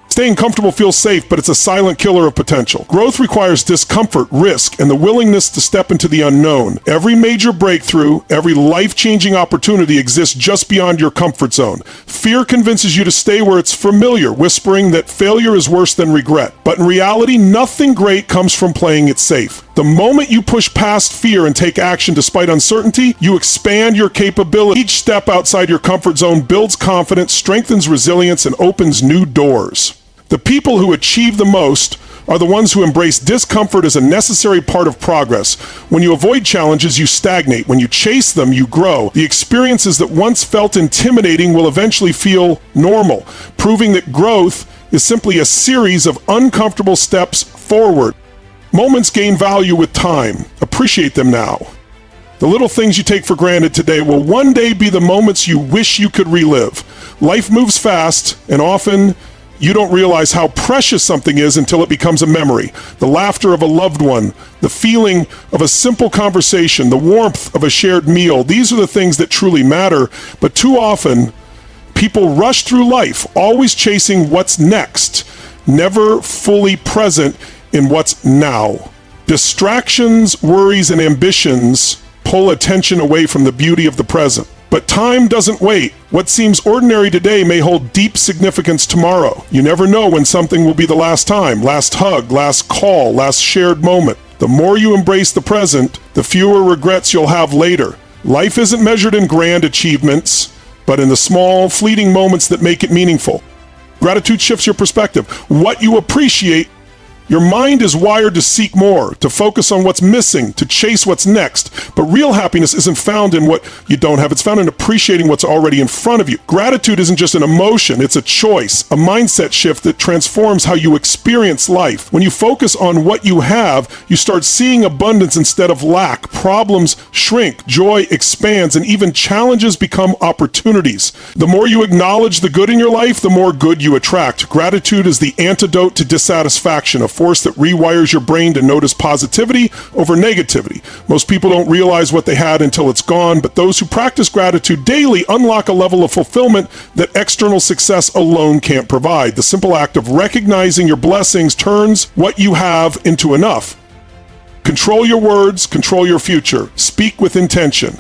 Staying comfortable feels safe, but it's a silent killer of potential. Growth requires discomfort, risk, and the willingness to step into the unknown. Every major breakthrough, every life-changing opportunity exists just beyond your comfort zone. Fear convinces you to stay where it's familiar, whispering that failure is worse than regret. But in reality, nothing great comes from playing it safe. The moment you push past fear and take action despite uncertainty, you expand your capability. Each step outside your comfort zone builds confidence, strengthens resilience, and opens new doors. The people who achieve the most are the ones who embrace discomfort as a necessary part of progress. When you avoid challenges, you stagnate. When you chase them, you grow. The experiences that once felt intimidating will eventually feel normal, proving that growth is simply a series of uncomfortable steps forward. Moments gain value with time. Appreciate them now. The little things you take for granted today will one day be the moments you wish you could relive. Life moves fast, and often you don't realize how precious something is until it becomes a memory. The laughter of a loved one, the feeling of a simple conversation, the warmth of a shared meal. These are the things that truly matter, but too often, people rush through life, always chasing what's next, never fully present in what's now. Distractions, worries, and ambitions pull attention away from the beauty of the present. But time doesn't wait. What seems ordinary today may hold deep significance tomorrow. You never know when something will be the last time, last hug, last call, last shared moment. The more you embrace the present, the fewer regrets you'll have later. Life isn't measured in grand achievements, but in the small, fleeting moments that make it meaningful. Gratitude shifts your perspective. What you appreciate, your mind is wired to seek more, to focus on what's missing, to chase what's next. But real happiness isn't found in what you don't have. It's found in appreciating what's already in front of you. Gratitude isn't just an emotion. It's a choice, a mindset shift that transforms how you experience life. When you focus on what you have, you start seeing abundance instead of lack. Problems shrink, joy expands, and even challenges become opportunities. The more you acknowledge the good in your life, the more good you attract. Gratitude is the antidote to dissatisfaction, a force that rewires your brain to notice positivity over negativity. Most people don't realize what they had until it's gone, but those who practice gratitude daily unlock a level of fulfillment that external success alone can't provide. The simple act of recognizing your blessings turns what you have into enough. Control your words, control your future. Speak with intention.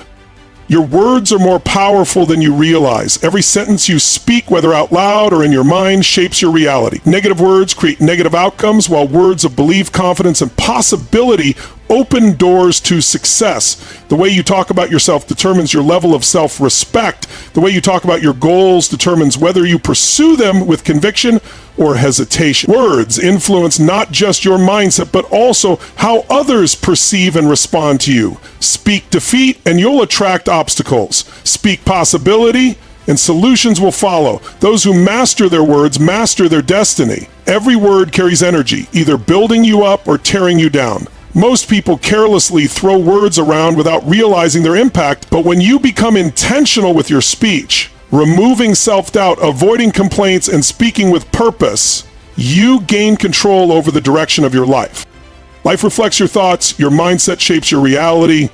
Your words are more powerful than you realize. Every sentence you speak, whether out loud or in your mind, shapes your reality. Negative words create negative outcomes, while words of belief, confidence, and possibility open doors to success. The way you talk about yourself determines your level of self-respect. The way you talk about your goals determines whether you pursue them with conviction or hesitation. Words influence not just your mindset, but also how others perceive and respond to you. Speak defeat, and you'll attract obstacles. Speak possibility, and solutions will follow. Those who master their words master their destiny. Every word carries energy, either building you up or tearing you down. Most people carelessly throw words around without realizing their impact, but when you become intentional with your speech, removing self-doubt, avoiding complaints, and speaking with purpose, you gain control over the direction of your life. Life reflects your thoughts, your mindset shapes your reality.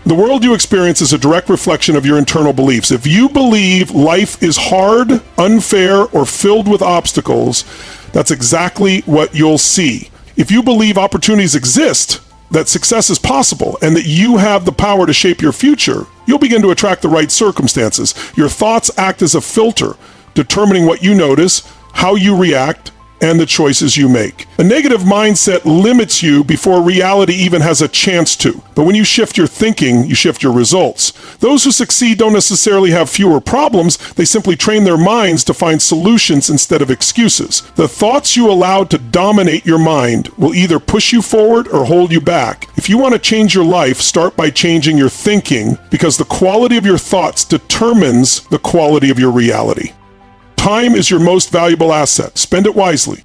The world you experience is a direct reflection of your internal beliefs. If you believe life is hard, unfair, or filled with obstacles, that's exactly what you'll see. If you believe opportunities exist, that success is possible, and that you have the power to shape your future, you'll begin to attract the right circumstances. Your thoughts act as a filter, determining what you notice, how you react, and the choices you make. A negative mindset limits you before reality even has a chance to. But when you shift your thinking, you shift your results. Those who succeed don't necessarily have fewer problems, they simply train their minds to find solutions instead of excuses. The thoughts you allow to dominate your mind will either push you forward or hold you back. If you want to change your life, start by changing your thinking, because the quality of your thoughts determines the quality of your reality. Time is your most valuable asset. Spend it wisely.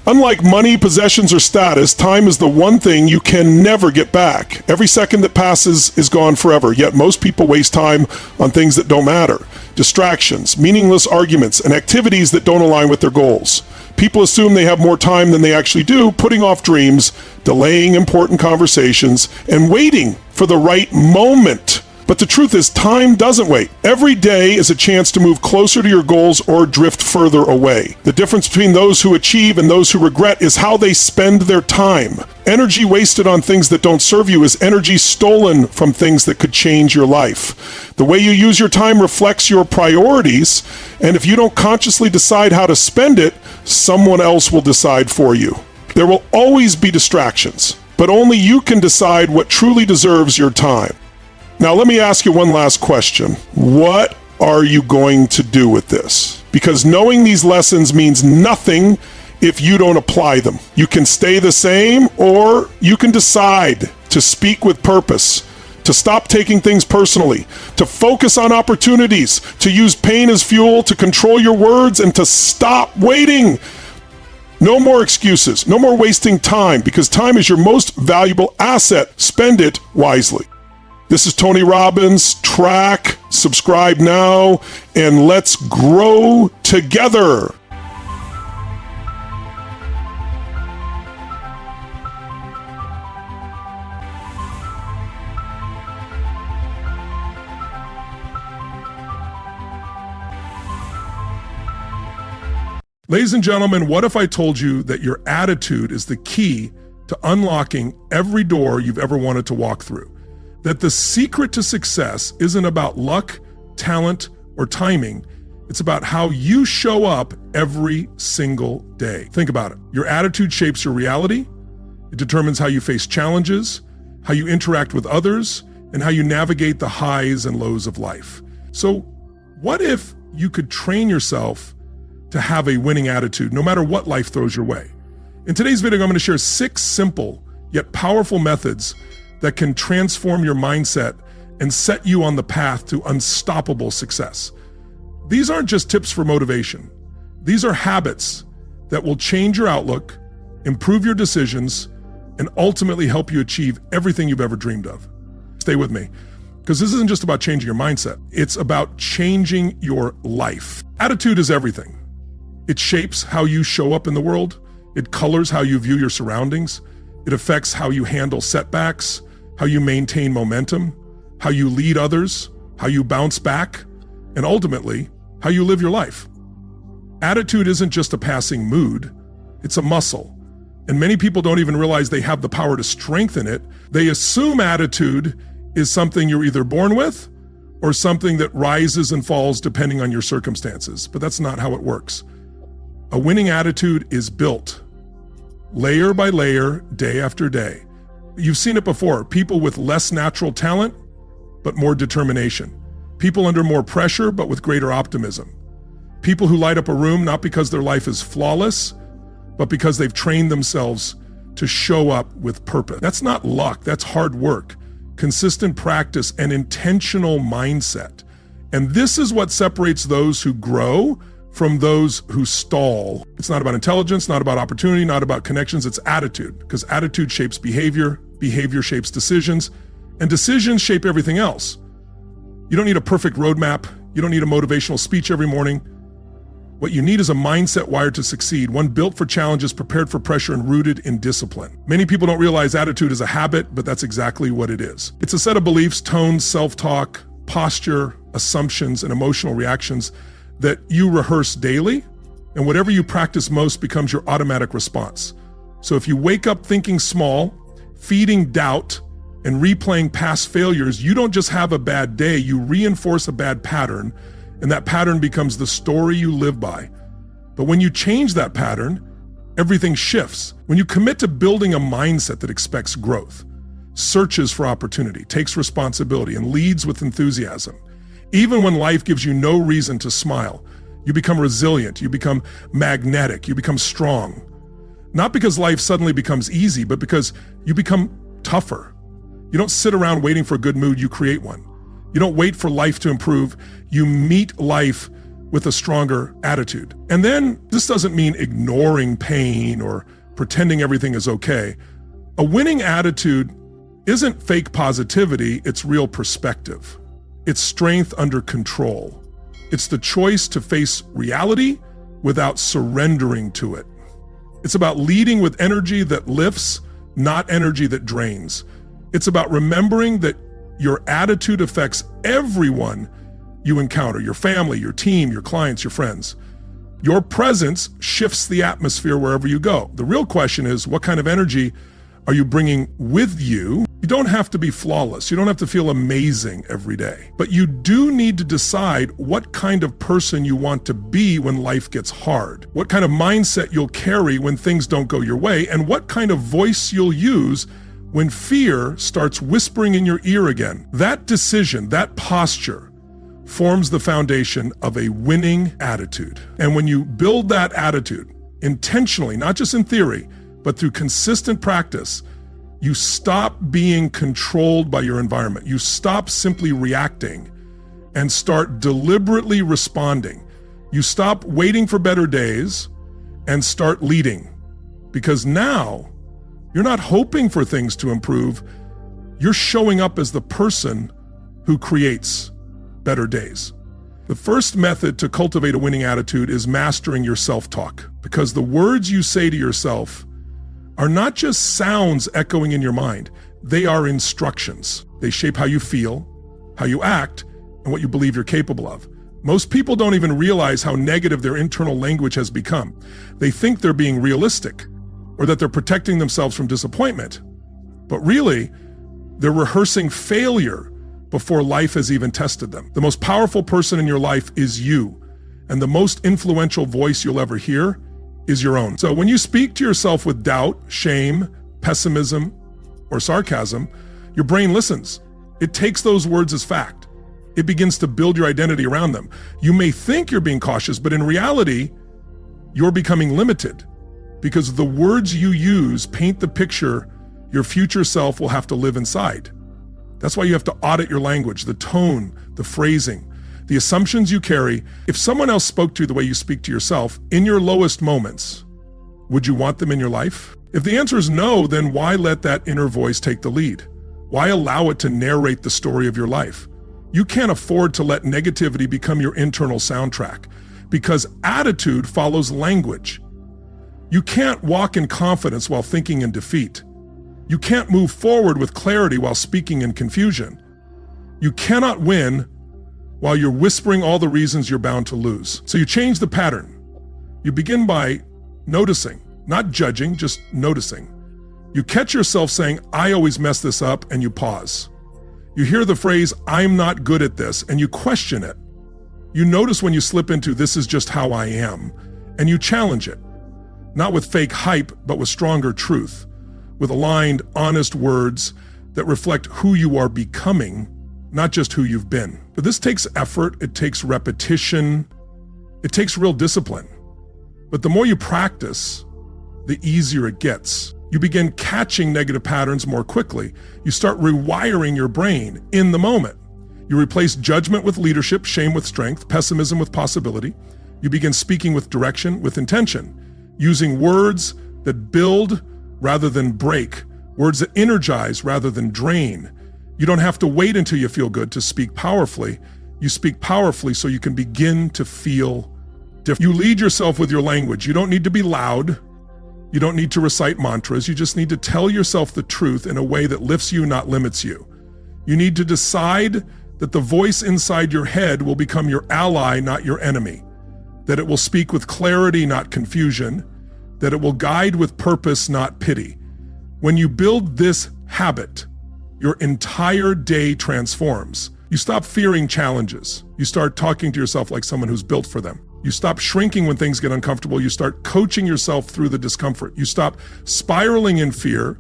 Unlike money, possessions, or status, time is the one thing you can never get back. Every second that passes is gone forever, yet most people waste time on things that don't matter. Distractions, meaningless arguments, and activities that don't align with their goals. People assume they have more time than they actually do, putting off dreams, delaying important conversations, and waiting for the right moment. But the truth is, time doesn't wait. Every day is a chance to move closer to your goals or drift further away. The difference between those who achieve and those who regret is how they spend their time. Energy wasted on things that don't serve you is energy stolen from things that could change your life. The way you use your time reflects your priorities, and if you don't consciously decide how to spend it, someone else will decide for you. There will always be distractions, but only you can decide what truly deserves your time. Now, let me ask you one last question. What are you going to do with this? Because knowing these lessons means nothing if you don't apply them. You can stay the same, or you can decide to speak with purpose, to stop taking things personally, to focus on opportunities, to use pain as fuel, to control your words, and to stop waiting. No more excuses, no more wasting time, because time is your most valuable asset. Spend it wisely. This is Tony Robbins. Track, subscribe now, and let's grow together. Ladies and gentlemen, what if I told you that your attitude is the key to unlocking every door you've ever wanted to walk through? That the secret to success isn't about luck, talent, or timing. It's about how you show up every single day. Think about it. Your attitude shapes your reality. It determines how you face challenges, how you interact with others, and how you navigate the highs and lows of life. So what if you could train yourself to have a winning attitude no matter what life throws your way? In today's video, I'm going to share 6 simple yet powerful methods that can transform your mindset and set you on the path to unstoppable success. These aren't just tips for motivation. These are habits that will change your outlook, improve your decisions, and ultimately help you achieve everything you've ever dreamed of. Stay with me, because this isn't just about changing your mindset. It's about changing your life. Attitude is everything. It shapes how you show up in the world. It colors how you view your surroundings. It affects how you handle setbacks, how you maintain momentum, how you lead others, how you bounce back, and ultimately, how you live your life. Attitude isn't just a passing mood, it's a muscle. And many people don't even realize they have the power to strengthen it. They assume attitude is something you're either born with or something that rises and falls depending on your circumstances. But that's not how it works. A winning attitude is built layer by layer, day after day. You've seen it before. People with less natural talent, but more determination. People under more pressure, but with greater optimism. People who light up a room not because their life is flawless, but because they've trained themselves to show up with purpose. That's not luck, that's hard work, consistent practice, and intentional mindset. And this is what separates those who grow from those who stall. It's not about intelligence, not about opportunity, not about connections, it's attitude, because attitude shapes behavior, behavior shapes decisions, and decisions shape everything else. You don't need a perfect roadmap. You don't need a motivational speech every morning. What you need is a mindset wired to succeed, one built for challenges, prepared for pressure, and rooted in discipline. Many people don't realize attitude is a habit, but that's exactly what it is. It's a set of beliefs, tones, self-talk, posture, assumptions, and emotional reactions that you rehearse daily, and whatever you practice most becomes your automatic response. So if you wake up thinking small, feeding doubt, and replaying past failures, you don't just have a bad day, you reinforce a bad pattern, and that pattern becomes the story you live by. But when you change that pattern, everything shifts. When you commit to building a mindset that expects growth, searches for opportunity, takes responsibility, and leads with enthusiasm, even when life gives you no reason to smile, you become resilient, you become magnetic, you become strong. Not because life suddenly becomes easy, but because you become tougher. You don't sit around waiting for a good mood, you create one. You don't wait for life to improve, you meet life with a stronger attitude. And then this doesn't mean ignoring pain or pretending everything is okay. A winning attitude isn't fake positivity, it's real perspective. It's strength under control. It's the choice to face reality without surrendering to it. It's about leading with energy that lifts, not energy that drains. It's about remembering that your attitude affects everyone you encounter, your family, your team, your clients, your friends. Your presence shifts the atmosphere wherever you go. The real question is, what kind of energy are you bringing with you? You don't have to be flawless. You don't have to feel amazing every day. But you do need to decide what kind of person you want to be when life gets hard, what kind of mindset you'll carry when things don't go your way, and what kind of voice you'll use when fear starts whispering in your ear again. That decision, that posture, forms the foundation of a winning attitude. And when you build that attitude intentionally, not just in theory, but through consistent practice, you stop being controlled by your environment. You stop simply reacting and start deliberately responding. You stop waiting for better days and start leading. Because now you're not hoping for things to improve. You're showing up as the person who creates better days. The first method to cultivate a winning attitude is mastering your self-talk, because the words you say to yourself are not just sounds echoing in your mind. They are instructions. They shape how you feel, how you act, and what you believe you're capable of. Most people don't even realize how negative their internal language has become. They think they're being realistic or that they're protecting themselves from disappointment. But really, they're rehearsing failure before life has even tested them. The most powerful person in your life is you, and the most influential voice you'll ever hear is your own. So when you speak to yourself with doubt, shame, pessimism, or sarcasm, your brain listens. It takes those words as fact. It begins to build your identity around them. You may think you're being cautious, but in reality, you're becoming limited, because the words you use paint the picture your future self will have to live inside. That's why you have to audit your language, the tone, the phrasing, the assumptions you carry. If someone else spoke to you the way you speak to yourself in your lowest moments, would you want them in your life? If the answer is no, then why let that inner voice take the lead? Why allow it to narrate the story of your life? You can't afford to let negativity become your internal soundtrack, because attitude follows language. You can't walk in confidence while thinking in defeat. You can't move forward with clarity while speaking in confusion. You cannot win while you're whispering all the reasons you're bound to lose. So you change the pattern. You begin by noticing, not judging, just noticing. You catch yourself saying, "I always mess this up," and you pause. You hear the phrase, "I'm not good at this," and you question it. You notice when you slip into "this is just how I am," and you challenge it. Not with fake hype, but with stronger truth, with aligned, honest words that reflect who you are becoming, not just who you've been. But this takes effort, it takes repetition, it takes real discipline. But the more you practice, the easier it gets. You begin catching negative patterns more quickly. You start rewiring your brain in the moment. You replace judgment with leadership, shame with strength, pessimism with possibility. You begin speaking with direction, with intention, using words that build rather than break, words that energize rather than drain. You don't have to wait until you feel good to speak powerfully. You speak powerfully so you can begin to feel different. You lead yourself with your language. You don't need to be loud. You don't need to recite mantras. You just need to tell yourself the truth in a way that lifts you, not limits you. You need to decide that the voice inside your head will become your ally, not your enemy. That it will speak with clarity, not confusion. That it will guide with purpose, not pity. When you build this habit, your entire day transforms. You stop fearing challenges. You start talking to yourself like someone who's built for them. You stop shrinking when things get uncomfortable. You start coaching yourself through the discomfort. You stop spiraling in fear.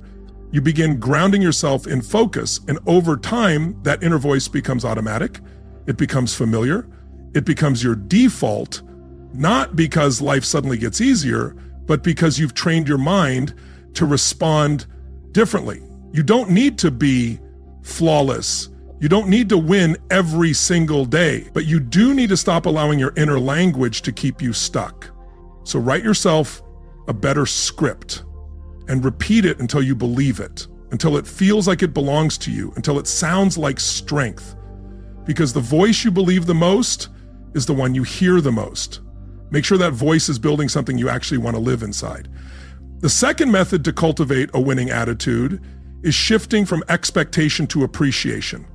You begin grounding yourself in focus. And over time, that inner voice becomes automatic. It becomes familiar. It becomes your default, not because life suddenly gets easier, but because you've trained your mind to respond differently. You don't need to be flawless. You don't need to win every single day, but you do need to stop allowing your inner language to keep you stuck. So write yourself a better script and repeat it until you believe it, until it feels like it belongs to you, until it sounds like strength. Because the voice you believe the most is the one you hear the most. Make sure that voice is building something you actually want to live inside. The second method to cultivate a winning attitude is shifting from expectation to appreciation.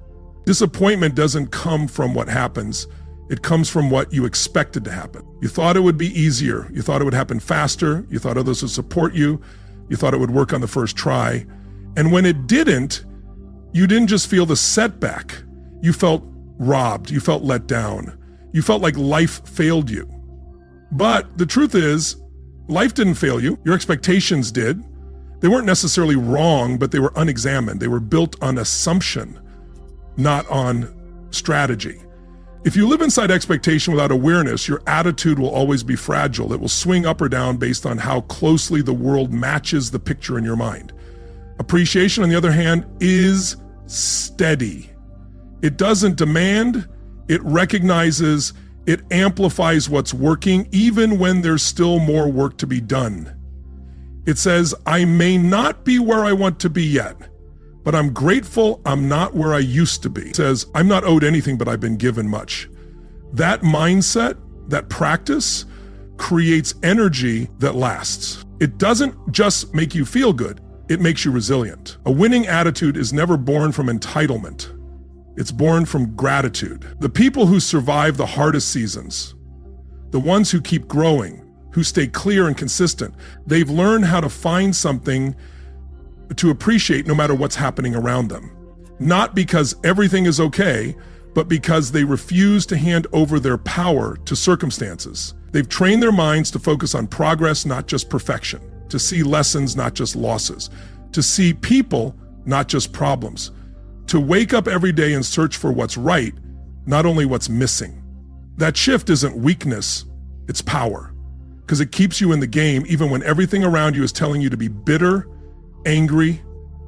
Disappointment doesn't come from what happens. It comes from what you expected to happen. You thought it would be easier. You thought it would happen faster. You thought others would support you. You thought it would work on the first try. And when it didn't, you didn't just feel the setback. You felt robbed. You felt let down. You felt like life failed you. But the truth is, life didn't fail you. Your expectations did. They weren't necessarily wrong, but they were unexamined. They were built on assumption, not on strategy. If you live inside expectation without awareness, your attitude will always be fragile. It will swing up or down based on how closely the world matches the picture in your mind. Appreciation, on the other hand, is steady. It doesn't demand, it recognizes, it amplifies what's working, even when there's still more work to be done. It says, I may not be where I want to be yet, but I'm grateful I'm not where I used to be. It says, I'm not owed anything, but I've been given much. That mindset, that practice, creates energy that lasts. It doesn't just make you feel good, it makes you resilient. A winning attitude is never born from entitlement. It's born from gratitude. The people who survive the hardest seasons, the ones who keep growing, who stay clear and consistent, they've learned how to find something to appreciate no matter what's happening around them. Not because everything is okay, but because they refuse to hand over their power to circumstances. They've trained their minds to focus on progress, not just perfection, to see lessons, not just losses, to see people, not just problems, to wake up every day and search for what's right, not only what's missing. That shift isn't weakness, it's power, because it keeps you in the game even when everything around you is telling you to be bitter, angry,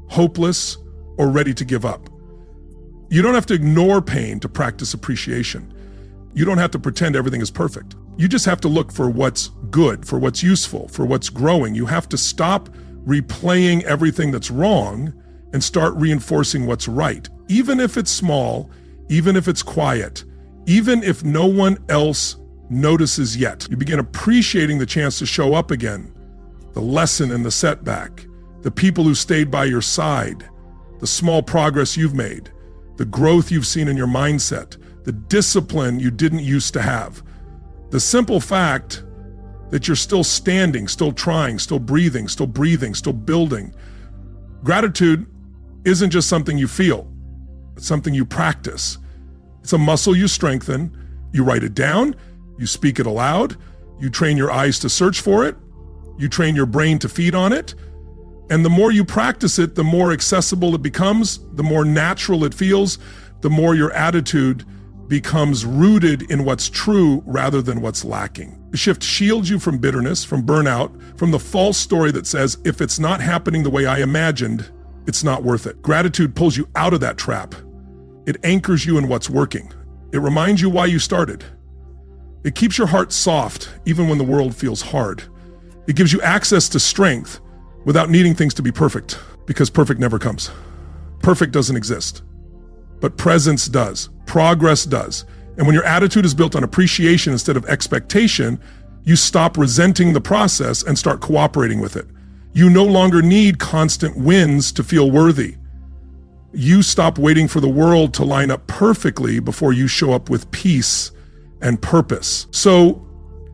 hopeless, or ready to give up. You don't have to ignore pain to practice appreciation. You don't have to pretend everything is perfect. You just have to look for what's good, for what's useful, for what's growing. You have to stop replaying everything that's wrong and start reinforcing what's right, even if it's small, even if it's quiet, even if no one else notices yet. You begin appreciating the chance to show up again, the lesson in the setback, the people who stayed by your side, the small progress you've made, the growth you've seen in your mindset, the discipline you didn't used to have, the simple fact that you're still standing, still trying, still breathing, still building. Gratitude isn't just something you feel, it's something you practice. It's a muscle you strengthen. You write it down, you speak it aloud, you train your eyes to search for it, you train your brain to feed on it, and the more you practice it, the more accessible it becomes, the more natural it feels, the more your attitude becomes rooted in what's true rather than what's lacking. The shift shields you from bitterness, from burnout, from the false story that says, if it's not happening the way I imagined, it's not worth it. Gratitude pulls you out of that trap. It anchors you in what's working. It reminds you why you started. It keeps your heart soft even when the world feels hard. It gives you access to strength without needing things to be perfect, because perfect never comes. Perfect doesn't exist, but presence does, progress does. And when your attitude is built on appreciation instead of expectation, you stop resenting the process and start cooperating with it. You no longer need constant wins to feel worthy. You stop waiting for the world to line up perfectly before you show up with peace and purpose. So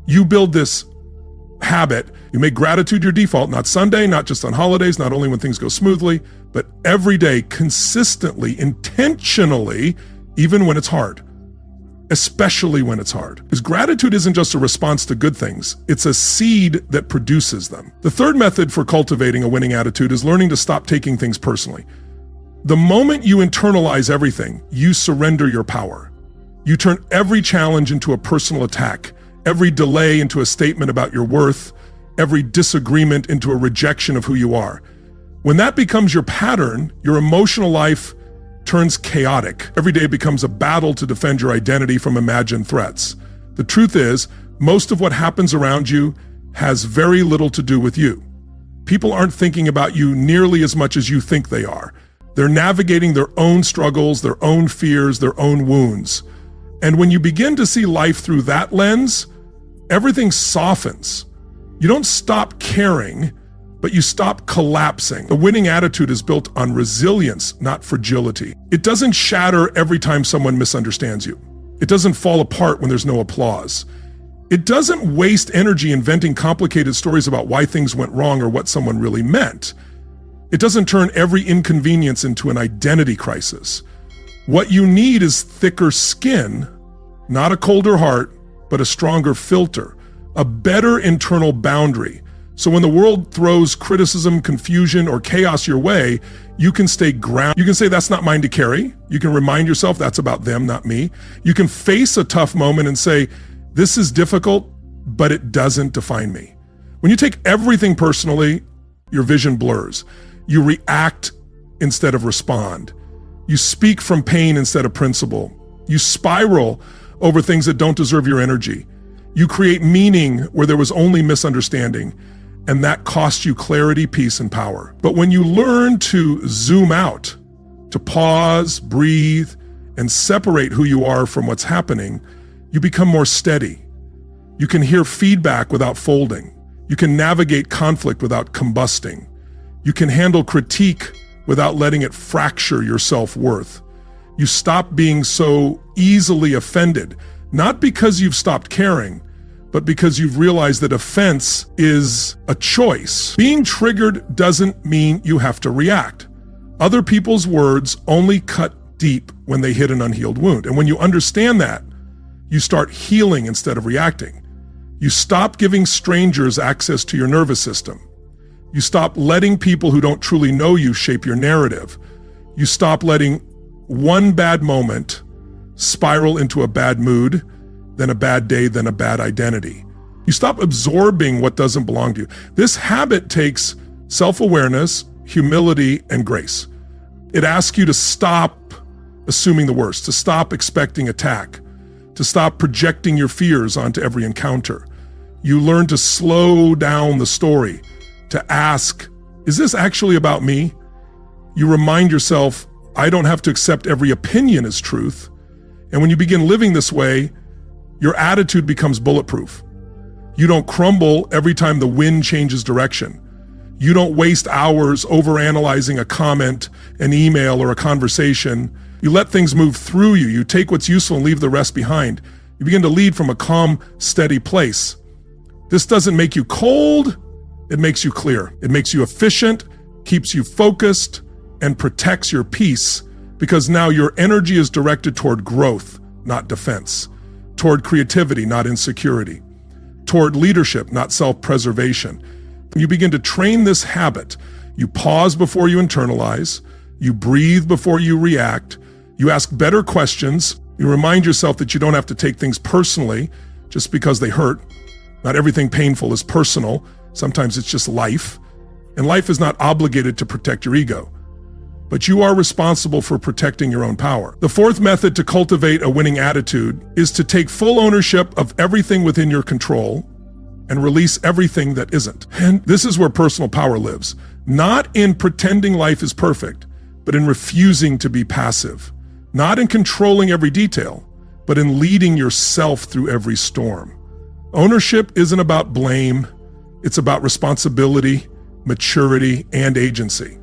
you build this habit. You make gratitude your default, not Sunday, not just on holidays, not only when things go smoothly, but every day, consistently, intentionally, even when it's hard, especially when it's hard. Because gratitude isn't just a response to good things, it's a seed that produces them. The third method for cultivating a winning attitude is learning to stop taking things personally. The moment you internalize everything, you surrender your power. You turn every challenge into a personal attack, every delay into a statement about your worth, every disagreement into a rejection of who you are. When that becomes your pattern, your emotional life turns chaotic. Every day becomes a battle to defend your identity from imagined threats. The truth is, most of what happens around you has very little to do with you. People aren't thinking about you nearly as much as you think they are. They're navigating their own struggles, their own fears, their own wounds. And when you begin to see life through that lens, everything softens. You don't stop caring, but you stop collapsing. The winning attitude is built on resilience, not fragility. It doesn't shatter every time someone misunderstands you. It doesn't fall apart when there's no applause. It doesn't waste energy inventing complicated stories about why things went wrong or what someone really meant. It doesn't turn every inconvenience into an identity crisis. What you need is thicker skin, not a colder heart, but a stronger filter, a better internal boundary. So when the world throws criticism, confusion, or chaos your way, you can stay grounded. You can say, that's not mine to carry. You can remind yourself that's about them, not me. You can face a tough moment and say, this is difficult, but it doesn't define me. When you take everything personally, your vision blurs. You react instead of respond. You speak from pain instead of principle. You spiral over things that don't deserve your energy. You create meaning where there was only misunderstanding, and that costs you clarity, peace, and power. But when you learn to zoom out, to pause, breathe, and separate who you are from what's happening, you become more steady. You can hear feedback without folding. You can navigate conflict without combusting. You can handle critique without letting it fracture your self-worth. You stop being so easily offended, not because you've stopped caring, but because you've realized that offense is a choice. Being triggered doesn't mean you have to react. Other people's words only cut deep when they hit an unhealed wound. And when you understand that, you start healing instead of reacting. You stop giving strangers access to your nervous system. You stop letting people who don't truly know you shape your narrative. You stop letting one bad moment spiral into a bad mood, then a bad day, then a bad identity. You stop absorbing what doesn't belong to you. This habit takes self-awareness, humility, and grace. It asks you to stop assuming the worst, to stop expecting attack, to stop projecting your fears onto every encounter. You learn to slow down the story, to ask, is this actually about me? You remind yourself, I don't have to accept every opinion as truth. And when you begin living this way, your attitude becomes bulletproof. You don't crumble every time the wind changes direction. You don't waste hours overanalyzing a comment, an email, or a conversation. You let things move through you. You take what's useful and leave the rest behind. You begin to lead from a calm, steady place. This doesn't make you cold, it makes you clear. It makes you efficient, keeps you focused, and protects your peace, because now your energy is directed toward growth, not defense, toward creativity, not insecurity, toward leadership, not self-preservation. You begin to train this habit. You pause before you internalize, you breathe before you react, you ask better questions, you remind yourself that you don't have to take things personally just because they hurt. Not everything painful is personal. Sometimes it's just life. And life is not obligated to protect your ego. But you are responsible for protecting your own power. The fourth method to cultivate a winning attitude is to take full ownership of everything within your control and release everything that isn't. And this is where personal power lives. Not in pretending life is perfect, but in refusing to be passive. Not in controlling every detail, but in leading yourself through every storm. Ownership isn't about blame. It's about responsibility, maturity, and agency.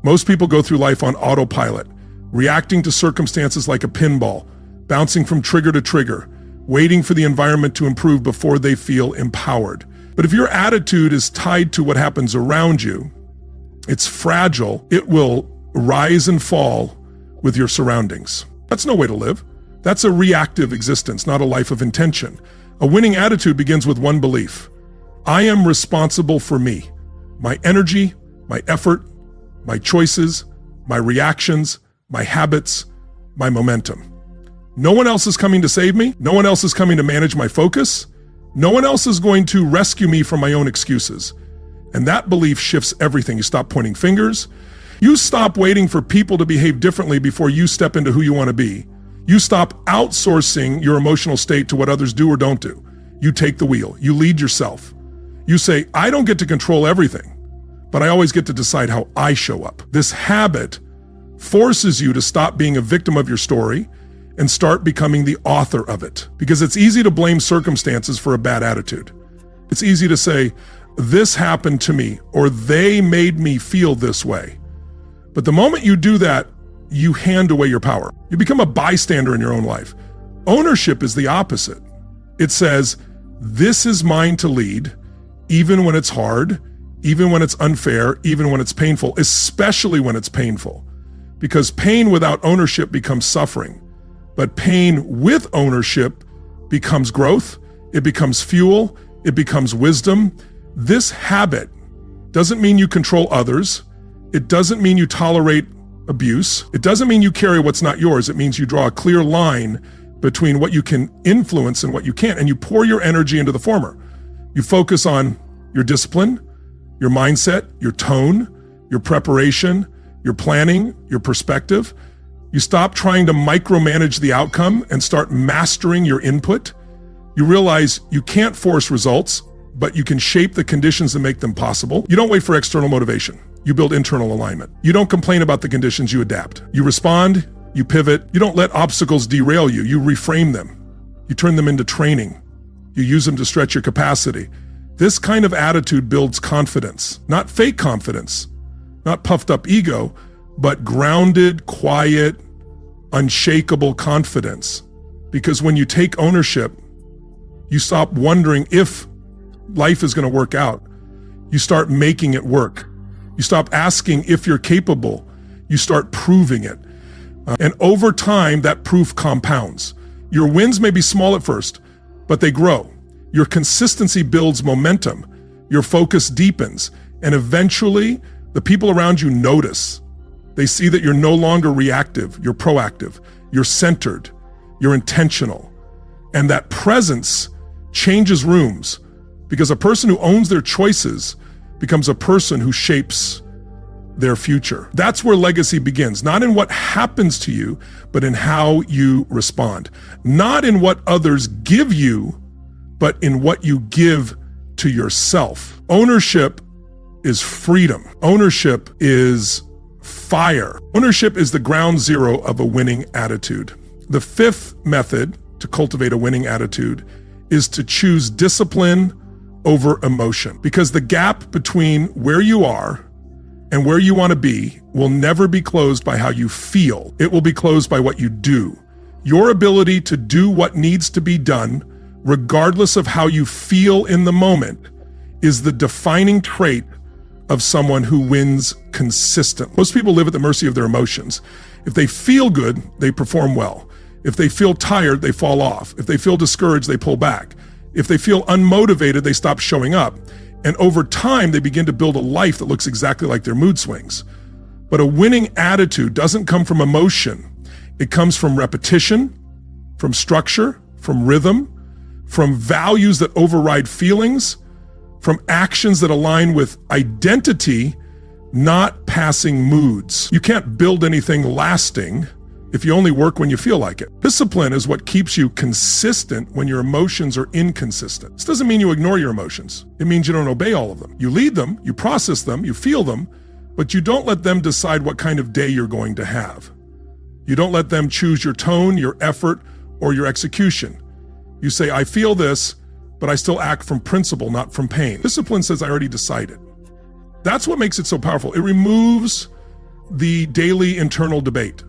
Most people go through life on autopilot, reacting to circumstances like a pinball, bouncing from trigger to trigger, waiting for the environment to improve before they feel empowered. But if your attitude is tied to what happens around you, it's fragile. It will rise and fall with your surroundings. That's no way to live. That's a reactive existence, not a life of intention. A winning attitude begins with one belief. I am responsible for me, my energy, my effort, my choices, my reactions, my habits, my momentum. No one else is coming to save me. No one else is coming to manage my focus. No one else is going to rescue me from my own excuses. And that belief shifts everything. You stop pointing fingers. You stop waiting for people to behave differently before you step into who you want to be. You stop outsourcing your emotional state to what others do or don't do. You take the wheel. You lead yourself. You say, I don't get to control everything, but I always get to decide how I show up. This habit forces you to stop being a victim of your story and start becoming the author of it. Because it's easy to blame circumstances for a bad attitude. It's easy to say, this happened to me, or they made me feel this way. But the moment you do that, you hand away your power. You become a bystander in your own life. Ownership is the opposite. It says, this is mine to lead, even when it's hard, even when it's unfair, even when it's painful, especially when it's painful. Because pain without ownership becomes suffering. But pain with ownership becomes growth, it becomes fuel, it becomes wisdom. This habit doesn't mean you control others. It doesn't mean you tolerate abuse. It doesn't mean you carry what's not yours. It means you draw a clear line between what you can influence and what you can't, and you pour your energy into the former. You focus on your discipline, your mindset, your tone, your preparation, your planning, your perspective. You stop trying to micromanage the outcome and start mastering your input. You realize you can't force results, but you can shape the conditions that make them possible. You don't wait for external motivation. You build internal alignment. You don't complain about the conditions, you adapt. You respond, you pivot. You don't let obstacles derail you. You reframe them. You turn them into training. You use them to stretch your capacity. This kind of attitude builds confidence, not fake confidence, not puffed up ego, but grounded, quiet, unshakable confidence. Because when you take ownership, you stop wondering if life is going to work out. You start making it work. You stop asking if you're capable. You start proving it. And over time, that proof compounds. Your wins may be small at first, but they grow. Your consistency builds momentum. Your focus deepens. And eventually, the people around you notice. They see that you're no longer reactive, you're proactive, you're centered, you're intentional. And that presence changes rooms, because a person who owns their choices becomes a person who shapes their future. That's where legacy begins, not in what happens to you, but in how you respond. Not in what others give you, but in what you give to yourself. Ownership is freedom. Ownership is fire. Ownership is the ground zero of a winning attitude. The fifth method to cultivate a winning attitude is to choose discipline over emotion, because the gap between where you are and where you want to be will never be closed by how you feel. It will be closed by what you do. Your ability to do what needs to be done, regardless of how you feel in the moment, is the defining trait of someone who wins consistently. Most people live at the mercy of their emotions. If they feel good, they perform well. If they feel tired, they fall off. If they feel discouraged, they pull back. If they feel unmotivated, they stop showing up. And over time, they begin to build a life that looks exactly like their mood swings. But a winning attitude doesn't come from emotion. It comes from repetition, from structure, from rhythm, from values that override feelings, from actions that align with identity, not passing moods. You can't build anything lasting if you only work when you feel like it. Discipline is what keeps you consistent when your emotions are inconsistent. This doesn't mean you ignore your emotions. It means you don't obey all of them. You lead them, you process them, you feel them, but you don't let them decide what kind of day you're going to have. You don't let them choose your tone, your effort, or your execution. You say, I feel this, but I still act from principle, not from pain. Discipline says, I already decided. That's what makes it so powerful. It removes the daily internal debate.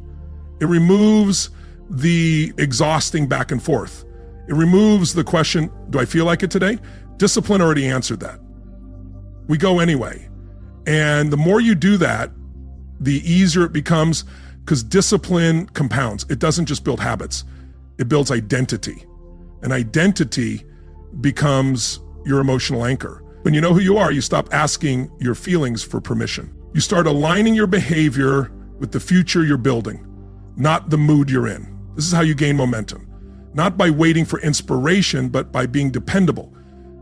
It removes the exhausting back and forth. It removes the question, do I feel like it today? Discipline already answered that. We go anyway. And the more you do that, the easier it becomes, because discipline compounds. It doesn't just build habits. It builds identity. And identity becomes your emotional anchor. When you know who you are, you stop asking your feelings for permission. You start aligning your behavior with the future you're building, not the mood you're in. This is how you gain momentum. Not by waiting for inspiration, but by being dependable.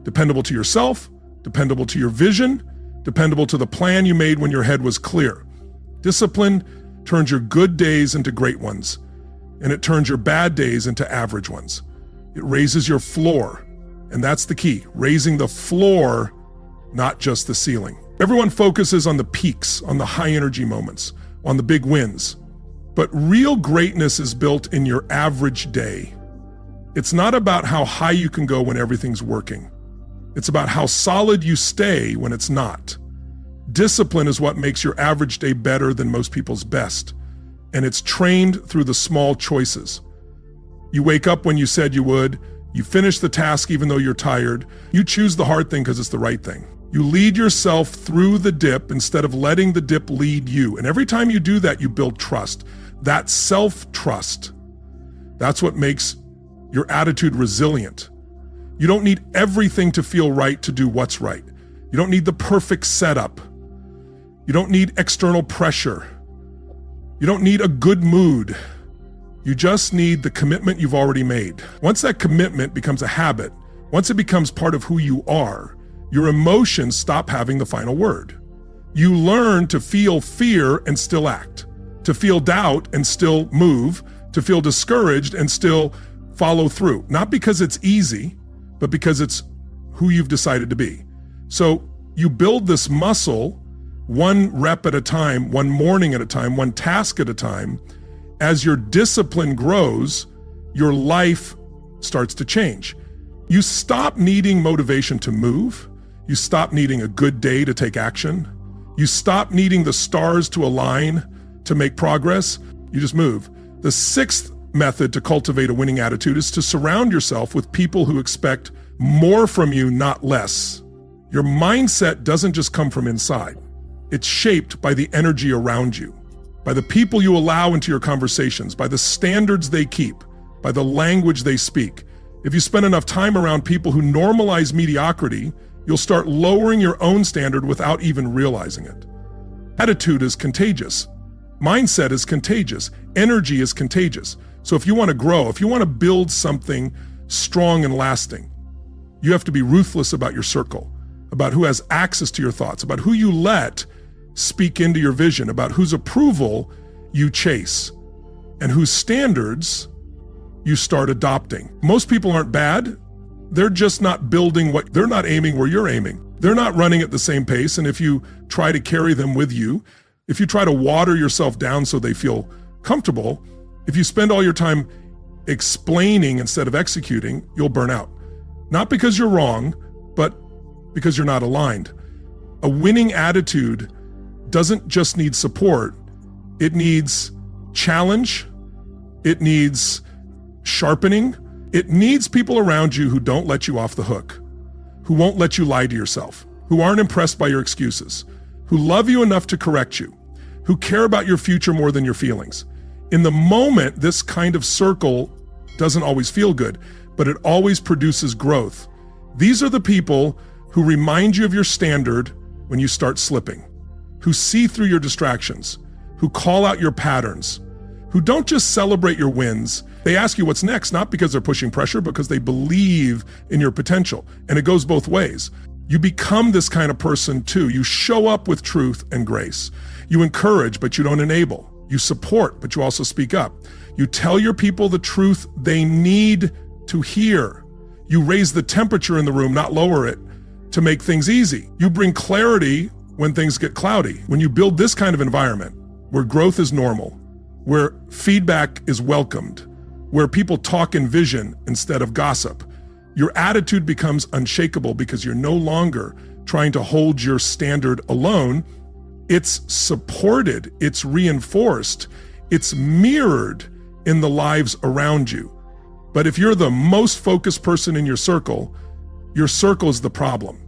Dependable to yourself, dependable to your vision, dependable to the plan you made when your head was clear. Discipline turns your good days into great ones, and it turns your bad days into average ones. It raises your floor, and that's the key, raising the floor, not just the ceiling. Everyone focuses on the peaks, on the high energy moments, on the big wins. But real greatness is built in your average day. It's not about how high you can go when everything's working. It's about how solid you stay when it's not. Discipline is what makes your average day better than most people's best. And it's trained through the small choices. You wake up when you said you would. You finish the task even though you're tired. You choose the hard thing because it's the right thing. You lead yourself through the dip instead of letting the dip lead you. And every time you do that, you build trust. That self-trust. That's what makes your attitude resilient. You don't need everything to feel right to do what's right. You don't need the perfect setup. You don't need external pressure. You don't need a good mood. You just need the commitment you've already made. Once that commitment becomes a habit, once it becomes part of who you are, your emotions stop having the final word. You learn to feel fear and still act, to feel doubt and still move, to feel discouraged and still follow through. Not because it's easy, but because it's who you've decided to be. So you build this muscle one rep at a time, one morning at a time, one task at a time. As your discipline grows, your life starts to change. You stop needing motivation to move. You stop needing a good day to take action. You stop needing the stars to align to make progress. You just move. The sixth method to cultivate a winning attitude is to surround yourself with people who expect more from you, not less. Your mindset doesn't just come from inside. It's shaped by the energy around you, by the people you allow into your conversations, by the standards they keep, by the language they speak. If you spend enough time around people who normalize mediocrity, you'll start lowering your own standard without even realizing it. Attitude is contagious. Mindset is contagious. Energy is contagious. So if you want to grow, if you want to build something strong and lasting, you have to be ruthless about your circle, about who has access to your thoughts, about who you let speak into your vision, about whose approval you chase, and whose standards you start adopting. Most people aren't bad. They're just not building they're not aiming where you're aiming. They're not running at the same pace. And if you try to carry them with you, if you try to water yourself down so they feel comfortable, if you spend all your time explaining instead of executing, you'll burn out. Not because you're wrong, but because you're not aligned. A winning attitude doesn't just need support. It needs challenge. It needs sharpening. It needs people around you who don't let you off the hook, who won't let you lie to yourself, who aren't impressed by your excuses, who love you enough to correct you, who care about your future more than your feelings. In the moment, this kind of circle doesn't always feel good, but it always produces growth. These are the people who remind you of your standard when you start slipping, who see through your distractions, who call out your patterns, who don't just celebrate your wins. They ask you what's next, not because they're pushing pressure, because they believe in your potential. And it goes both ways. You become this kind of person too. You show up with truth and grace. You encourage, but you don't enable. You support, but you also speak up. You tell your people the truth they need to hear. You raise the temperature in the room, not lower it, to make things easy. You bring clarity when things get cloudy. When you build this kind of environment where growth is normal, where feedback is welcomed, where people talk in vision instead of gossip, your attitude becomes unshakable because you're no longer trying to hold your standard alone. It's supported, it's reinforced, it's mirrored in the lives around you. But if you're the most focused person in your circle is the problem.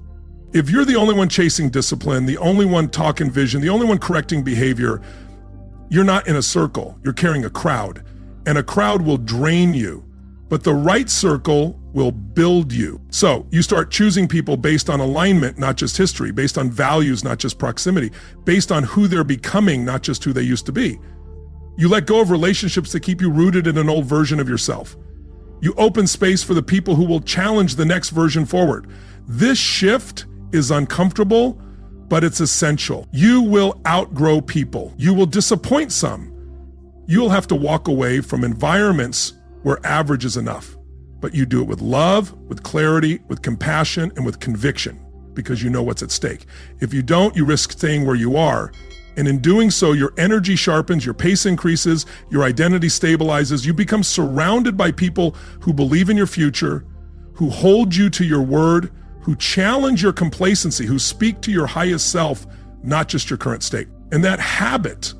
If you're the only one chasing discipline, the only one talking vision, the only one correcting behavior, you're not in a circle, you're carrying a crowd. And a crowd will drain you, but the right circle will build you. So you start choosing people based on alignment, not just history, based on values, not just proximity, based on who they're becoming, not just who they used to be. You let go of relationships that keep you rooted in an old version of yourself. You open space for the people who will challenge the next version forward. This shift is uncomfortable, but it's essential. You will outgrow people. You will disappoint some. You'll have to walk away from environments where average is enough. But you do it with love, with clarity, with compassion, and with conviction, because you know what's at stake. If you don't, you risk staying where you are. And in doing so, your energy sharpens, your pace increases, your identity stabilizes. You become surrounded by people who believe in your future, who hold you to your word, who challenge your complacency, who speak to your highest self, not just your current state. And that habit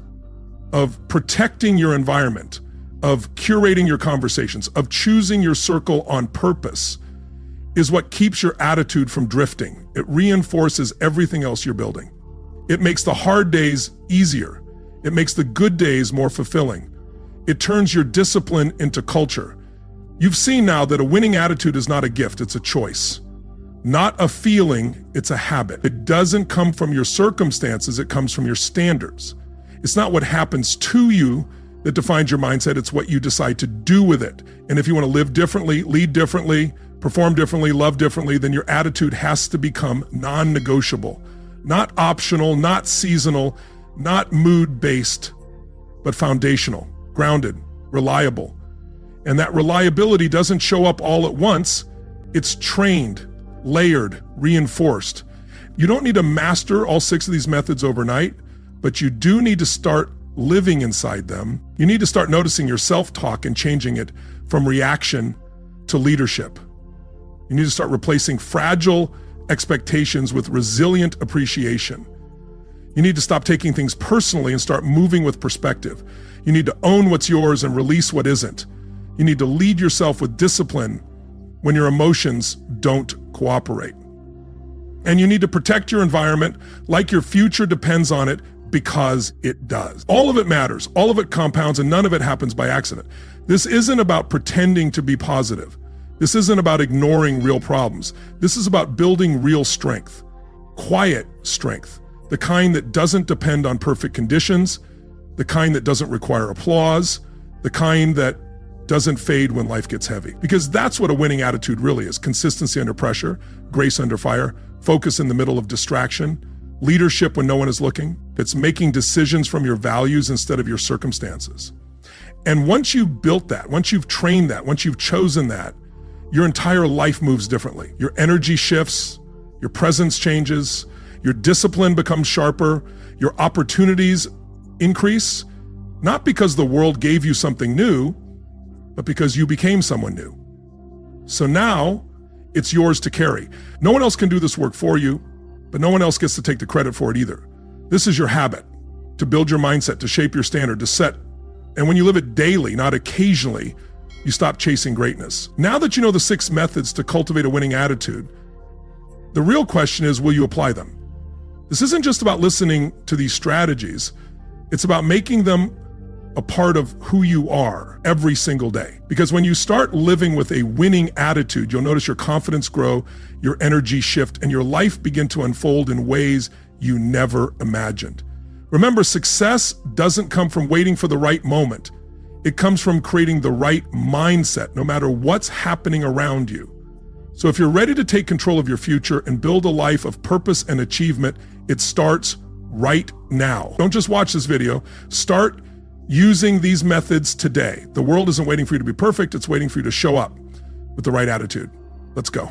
of protecting your environment, of curating your conversations, of choosing your circle on purpose is what keeps your attitude from drifting. It reinforces everything else you're building. It makes the hard days easier. It makes the good days more fulfilling. It turns your discipline into culture. You've seen now that a winning attitude is not a gift, it's a choice. Not a feeling, it's a habit. It doesn't come from your circumstances, it comes from your standards. It's not what happens to you that defines your mindset, it's what you decide to do with it. And if you want to live differently, lead differently, perform differently, love differently, then your attitude has to become non-negotiable. Not optional, not seasonal, not mood-based, but foundational, grounded, reliable. And that reliability doesn't show up all at once. It's trained, layered, reinforced. You don't need to master all 6 of these methods overnight, but you do need to start living inside them. You need to start noticing your self-talk and changing it from reaction to leadership. You need to start replacing fragile expectations with resilient appreciation. You need to stop taking things personally and start moving with perspective. You need to own what's yours and release what isn't. You need to lead yourself with discipline when your emotions don't cooperate. And you need to protect your environment like your future depends on it, because it does. All of it matters, all of it compounds, and none of it happens by accident. This isn't about pretending to be positive. This isn't about ignoring real problems. This is about building real strength, quiet strength, the kind that doesn't depend on perfect conditions, the kind that doesn't require applause, the kind that doesn't fade when life gets heavy. Because that's what a winning attitude really is: consistency under pressure, grace under fire, focus in the middle of distraction, leadership when no one is looking. It's making decisions from your values instead of your circumstances. And once you've built that, once you've trained that, once you've chosen that, your entire life moves differently. Your energy shifts, your presence changes, your discipline becomes sharper, your opportunities increase, not because the world gave you something new, but because you became someone new. So now it's yours to carry. No one else can do this work for you, but no one else gets to take the credit for it either. This is your habit, to build your mindset, to shape your standard, to set. And when you live it daily, not occasionally, you stop chasing greatness. Now that you know the 6 methods to cultivate a winning attitude, the real question is, will you apply them? This isn't just about listening to these strategies. It's about making them a part of who you are every single day. Because when you start living with a winning attitude, you'll notice your confidence grow, your energy shift, and your life begin to unfold in ways you never imagined. Remember, success doesn't come from waiting for the right moment. It comes from creating the right mindset, no matter what's happening around you. So if you're ready to take control of your future and build a life of purpose and achievement, it starts right now. Don't just watch this video. Start using these methods today. The world isn't waiting for you to be perfect. It's waiting for you to show up with the right attitude. Let's go.